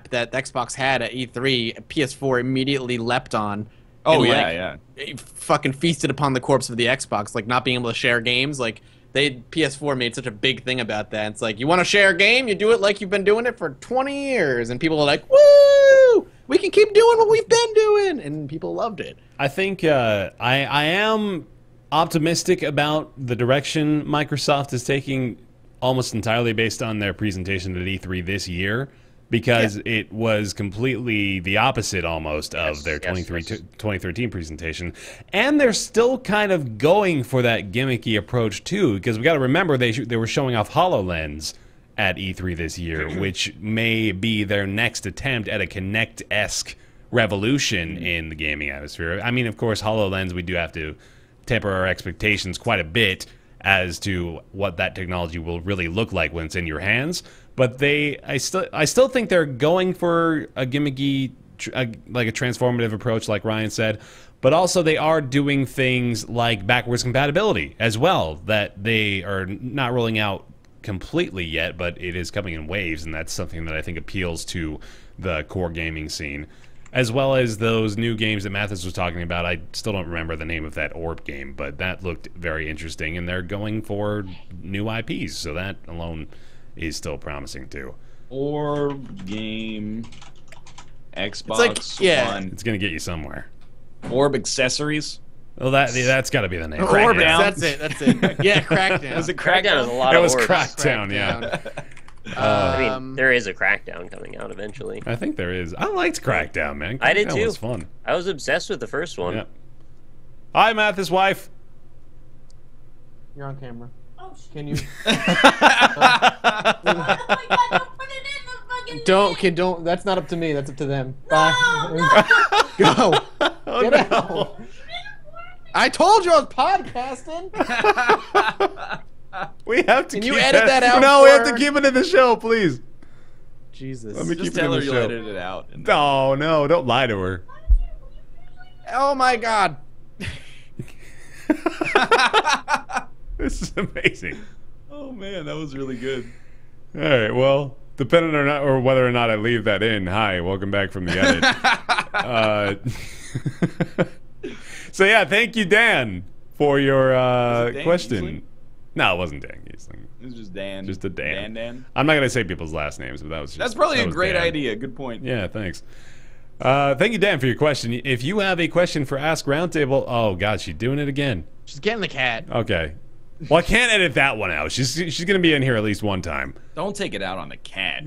that Xbox had at E3, PS4 immediately leapt on. Oh, and, yeah. It fucking feasted upon the corpse of the Xbox, like not being able to share games. Like PS4 made such a big thing about that. It's like, you want to share a game, you do it like you've been doing it for 20 years, and people are like, woo! We can keep doing what we've been doing, and people loved it. I think I am optimistic about the direction Microsoft is taking, almost entirely based on their presentation at E3 this year, because it was completely the opposite almost of their 2013 presentation. And they're still kind of going for that gimmicky approach too, because we got to remember they were showing off HoloLens at E3 this year, which may be their next attempt at a Kinect-esque revolution in the gaming atmosphere. I mean, of course, HoloLens, we do have to temper our expectations quite a bit as to what that technology will really look like when it's in your hands. But I still think they're going for a gimmicky, like a transformative approach, like Ryan said. But also they are doing things like backwards compatibility as well, that they are not rolling out completely yet, but it is coming in waves, and that's something that I think appeals to the core gaming scene. As well as those new games that Mathis was talking about. I still don't remember the name of that Orb game, but that looked very interesting, and they're going for new IPs, so that alone is still promising too. Orb game, Xbox One. It's going to get you somewhere. Orb accessories. Well, that's got to be the name. Orbit, Crackdown. That's it. Yeah, Crackdown. Was it Crackdown is a lot It of was orbs. Crackdown, yeah. I mean, there is a Crackdown coming out eventually. I think there is. I liked Crackdown, man. I did Crackdown too. was fun. I was obsessed with the first one. Yeah. Hi, Mathis' wife. You're on camera. Oh, shit. Can you? Oh my god, don't put it in the fucking Don't. That's not up to me. That's up to them. No, Bye. Go. Oh, Get out. I told you I was podcasting. We have to Can keep you edit that out No, we have for to her? keep it in the show, please. Jesus. Let me Just keep it tell in her the you'll show. edit it out. And No, don't lie to her. Oh my god. This is amazing. oh man, that was really good. All right, well, depending or whether or not I leave that in, hi, welcome back from the edit. So yeah, thank you, Dan, for your Dan question. Giesling? No, it wasn't Dan Giesling. It was just Dan. Just a Dan. Dan. I'm not gonna say people's last names, but that was just, That's probably that a was great Dan. idea. Good point. Yeah, thanks. Thank you, Dan, for your question. If you have a question for Ask Roundtable, oh god, she's doing it again. She's getting the cat. Okay. Well, I can't edit that one out. She's gonna be in here at least one time. Don't take it out on the cat.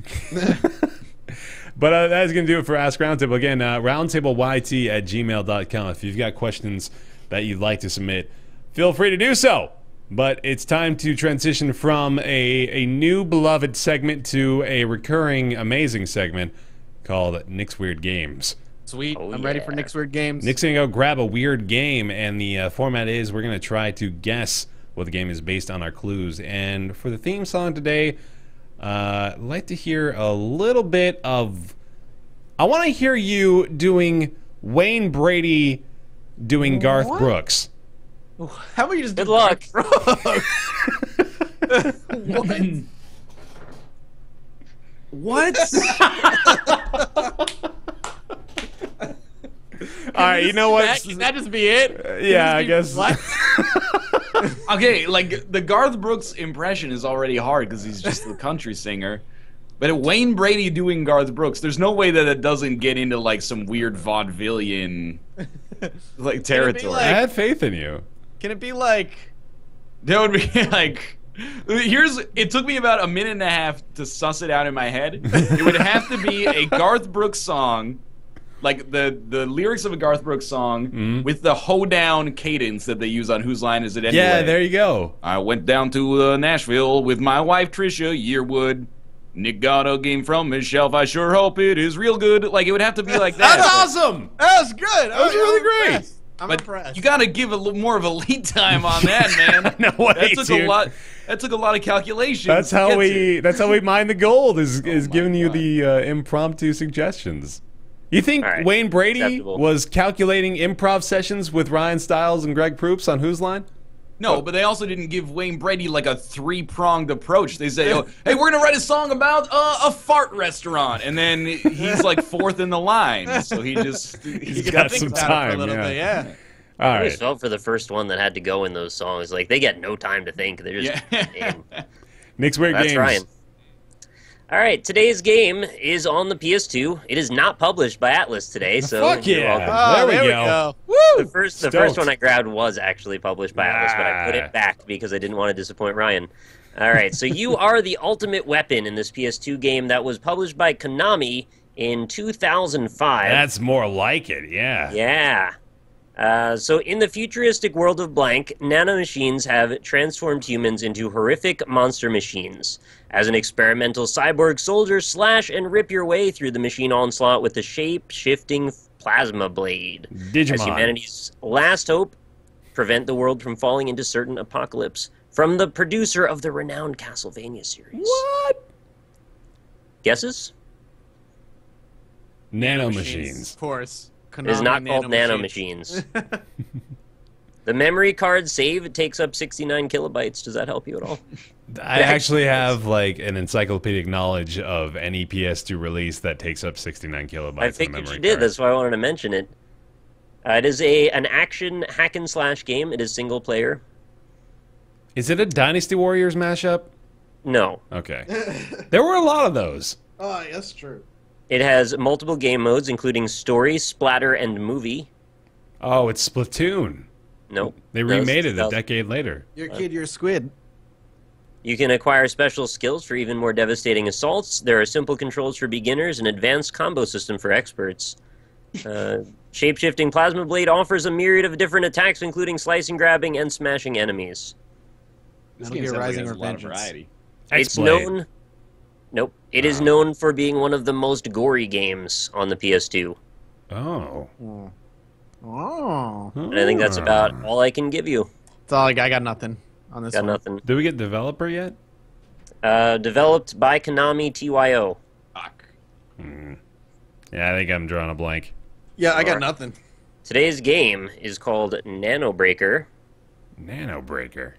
But that's going to do it for Ask Roundtable. Again, roundtableyt@gmail.com. If you've got questions that you'd like to submit, feel free to do so. But it's time to transition from a new beloved segment to a recurring amazing segment called Nick's Weird Games. Sweet. Oh, I'm ready for yeah. Nick's Weird Games. Nick's going to go grab a weird game, and the format is we're going to try to guess what the game is based on our clues. And for the theme song today, I'd like to hear a little bit of... I want to hear you doing Wayne Brady doing Garth Brooks. How about you just Good do luck. What? All right, you know what? Can that just be it? Yeah, I guess. What? Okay, like the Garth Brooks impression is already hard because he's just the country singer. But Wayne Brady doing Garth Brooks, there's no way that it doesn't get into like some weird vaudevillian like territory. I had faith in you. Can it be like... That would be like. It took me about a minute and a half to suss it out in my head. It would have to be a Garth Brooks song, like the lyrics of a Garth Brooks song with the hoedown cadence that they use on Whose Line Is It Anyway? Yeah, there you go. I went down to Nashville with my wife Trisha Yearwood. Nick got a game from his shelf. I sure hope it is real good. Like it would have to be like that. That's awesome. That was good. That was really great. I'm But impressed. you got to give a little more of a lead time on that, man. No way, that took dude. a lot. That took a lot of calculations. That's to how get we. to. That's how we mine the gold. Is giving you God. the impromptu suggestions. You think All right, Wayne Brady acceptable. was calculating improv sessions with Ryan Stiles and Greg Proops on Whose Line? No, but they also didn't give Wayne Brady like a three-pronged approach. They say, oh, "Hey, we're gonna write a song about a fart restaurant," and then he's like fourth in the line, so he's got to some think about it. time. For a little bit, yeah. All I always right. felt for the first one that had to go in those songs. Like they get no time to think. They're just in. Nick's Weird That's Games. Ryan. All right, today's game is on the PS2. It is not published by Atlas today, so Fuck you're yeah. welcome. There we go. Woo! The first Stoked. one I grabbed was actually published by Atlas, but I put Ah. it back because I didn't want to disappoint Ryan. All right, so you are the ultimate weapon in this PS2 game that was published by Konami in 2005. That's more like it. Yeah. Yeah. So in the futuristic world of Blank, nanomachines have transformed humans into horrific monster machines. As an experimental cyborg soldier, slash and rip your way through the machine onslaught with the shape-shifting plasma blade. Digimon. As humanity's last hope, prevent the world from falling into certain apocalypse. From the producer of the renowned Castlevania series. What? Guesses? Nanomachines. Of course. It is not called nanomachines. The memory card save, it takes up 69 kilobytes. Does that help you at all? I actually have like an encyclopedic knowledge of any PS2 release that takes up 69 kilobytes I of figured memory you did. card. That's why I wanted to mention it. It is an action hack and slash game. It is single player. Is it a Dynasty Warriors mashup? No. Okay. There were a lot of those. Oh, that's true. It has multiple game modes, including story, splatter, and movie. Oh, it's Splatoon. Nope. They No, remade it a 2000. decade later. You're a kid, you're a squid. You can acquire special skills for even more devastating assaults. There are simple controls for beginners and advanced combo system for experts. Shape-shifting Plasma Blade offers a myriad of different attacks, including slicing, grabbing, and smashing enemies. This That'll game be a sounds like it rising has a lot of vengeance. variety. It's X-Blade. known... Nope. It is known for being one of the most gory games on the PS2. Oh. Oh. And I think that's about all I can give you. That's all I got nothing on this Got one. nothing. Did we get developer yet? Developed by Konami TYO. Fuck. Yeah, I think I'm drawing a blank. Yeah, I Sure. got nothing. Today's game is called Nano Breaker. Nano Breaker.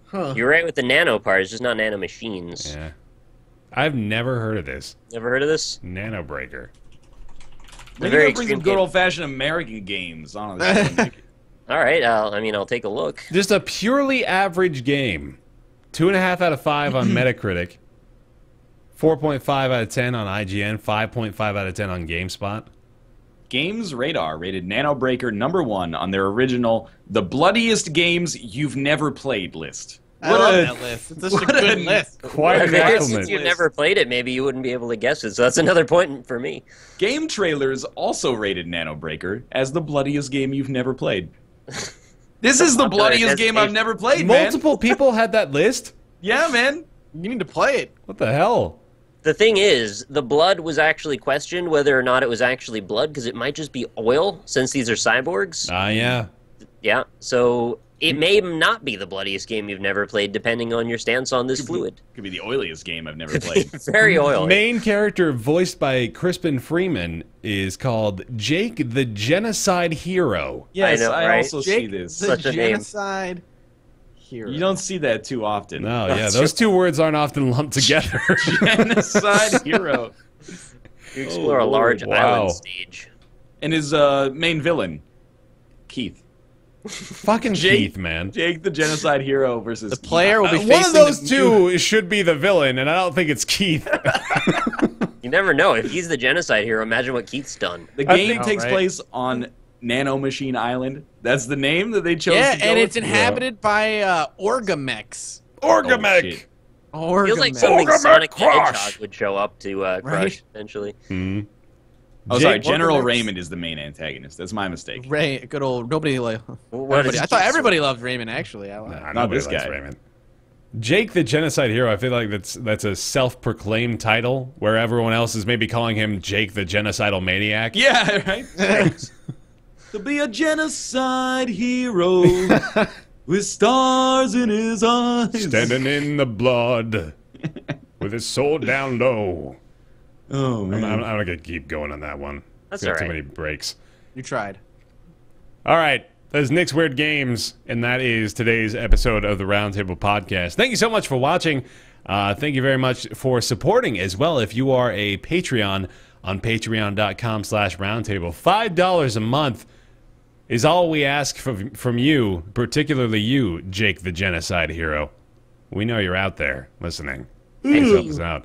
Huh. You're right with the nano part, it's just not nano machines. Yeah. I've never heard of this. Never heard of this? Nano Breaker. Maybe very they'll bring some extreme good game. old-fashioned American games. I don't know. That would make it- Alright, I'll take a look. Just a purely average game. 2.5 out of 5 on Metacritic. 4.5 out of 10 on IGN. 5.5 out of 10 on GameSpot. Games Radar rated Nano Breaker #1 on their original "The Bloodiest Games You've Never Played" list. I love that list. It's such a good list. Quite an Since compliment. you've never played it, maybe you wouldn't be able to guess it. So that's another point for me. Game Trailers also rated Nano Breaker as the bloodiest game you've never played. This is the bloodiest game I've never played, man. Multiple people had that list? Yeah, man. You need to play it. What the hell? The thing is, the blood was actually questioned whether or not it was actually blood, because it might just be oil, since these are cyborgs. Yeah. Yeah, so it may not be the bloodiest game you've never played, depending on your stance on this fluid. Could be the oiliest game I've never played. Very oily. Main character voiced by Crispin Freeman is called Jake the Genocide Hero. Yes, I know, I right? also see this. The Such a name. genocide hero. You don't see that too often. No, yeah, those two words aren't often lumped together. Genocide hero. You explore a large wow. island stage. And his main villain, Keith. Fucking Jake- Keith, man. Jake the Genocide Hero versus The player will be facing One of those the two should be the villain, and I don't think it's Keith. You never know. If he's the genocide hero, imagine what Keith's done. The I game think- takes right. place on Nano Machine Island. That's the name that they chose. Yeah, to go and it's with? inhabited by Orgamechs. Orgamech! shit. Orgamechs. Feels like something Orgamech Sonic the Crush! Hedgehog would show up to crush, Right. eventually. Oh, sorry. Jake General Orgamechs. Raymond is the main antagonist. That's my mistake. Ray, good old nobody. What Everybody, is I thought Keith's- everybody loved Raymond. Actually, Nah, Not nobody this likes guy. Raymond. Jake the Genocide Hero, I feel like that's a self-proclaimed title, where everyone else is maybe calling him Jake the Genocidal Maniac. Yeah, right? To be a genocide hero with stars in his eyes. Standing in the blood with his sword down low. Oh, I'm man. not going to keep going on that one. That's Got too all right. many breaks. You tried. All right. That is Nick's Weird Games, and that is today's episode of the Roundtable Podcast. Thank you so much for watching. Thank you very much for supporting as well. If you are a Patreon on patreon.com/roundtable, $5 a month is all we ask from you, particularly you, Jake the Genocide Hero. We know you're out there listening. Please help us out.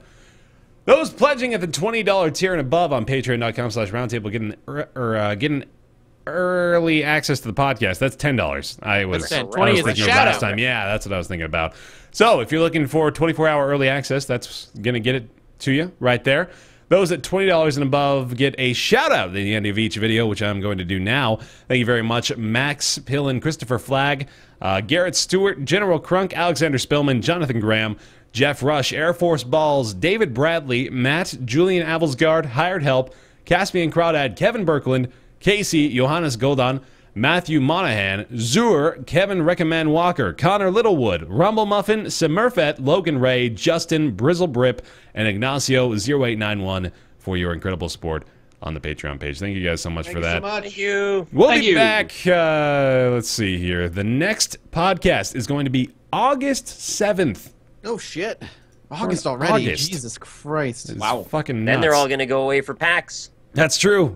Those pledging at the $20 tier and above on patreon.com/roundtable getting early access to the podcast. That's $10. I was That's $10. 20 is a thinking of shout last out. time. Yeah, that's what I was thinking about. So if you're looking for 24-hour early access, that's going to get it to you right there. Those at $20 and above get a shout-out at the end of each video, which I'm going to do now. Thank you very much, Max Pillin, Christopher Flagg, Garrett Stewart, General Crunk, Alexander Spillman, Jonathan Graham, Jeff Rush, Air Force Balls, David Bradley, Matt, Julian Avelsgaard, Hired Help, Caspian Crawdad, Kevin Birkeland, Casey, Johannes Goldan, Matthew Monahan, Zur, Kevin Recommend Walker, Connor Littlewood, Rumble Muffin, Simurfet, Logan Ray, Justin, Brizzle Brip, and Ignacio0891 for your incredible support on the Patreon page. Thank you guys so much for that. Thank you. We'll Thank be you. back. Let's see here. The next podcast is going to be August 7th. Oh shit! August already. August. Jesus Christ! It's Wow. fucking nuts. Then they're all going to go away for PAX. That's true.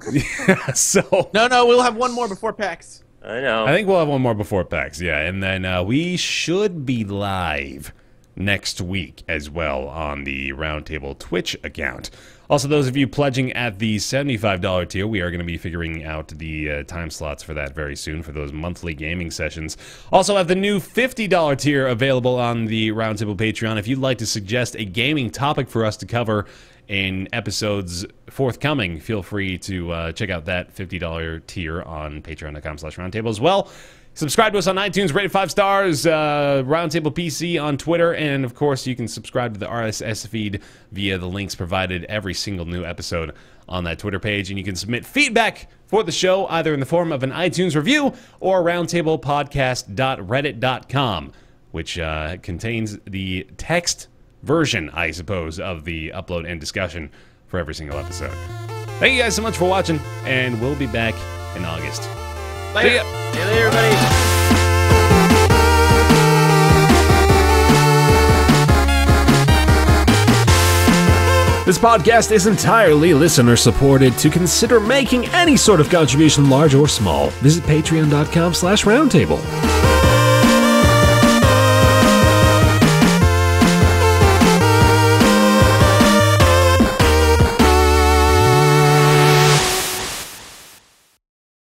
So No, we'll have one more before PAX. I know. I think we'll have one more before PAX, yeah. And then we should be live next week as well on the Roundtable Twitch account. Also, those of you pledging at the $75 tier, we are going to be figuring out the time slots for that very soon for those monthly gaming sessions. Also have the new $50 tier available on the Roundtable Patreon. If you'd like to suggest a gaming topic for us to cover in episodes forthcoming, feel free to check out that $50 tier on patreon.com/roundtable as well. Subscribe to us on iTunes, rate it 5 stars, Roundtable PC on Twitter, and of course you can subscribe to the RSS feed via the links provided every single new episode on that Twitter page, and you can submit feedback for the show either in the form of an iTunes review or roundtablepodcast.reddit.com, which contains the text version, I suppose, of the upload and discussion for every single episode. Thank you guys so much for watching, and we'll be back in August. See ya. See you later, everybody. This podcast is entirely listener supported. To consider making any sort of contribution, large or small, visit patreon.com/roundtable.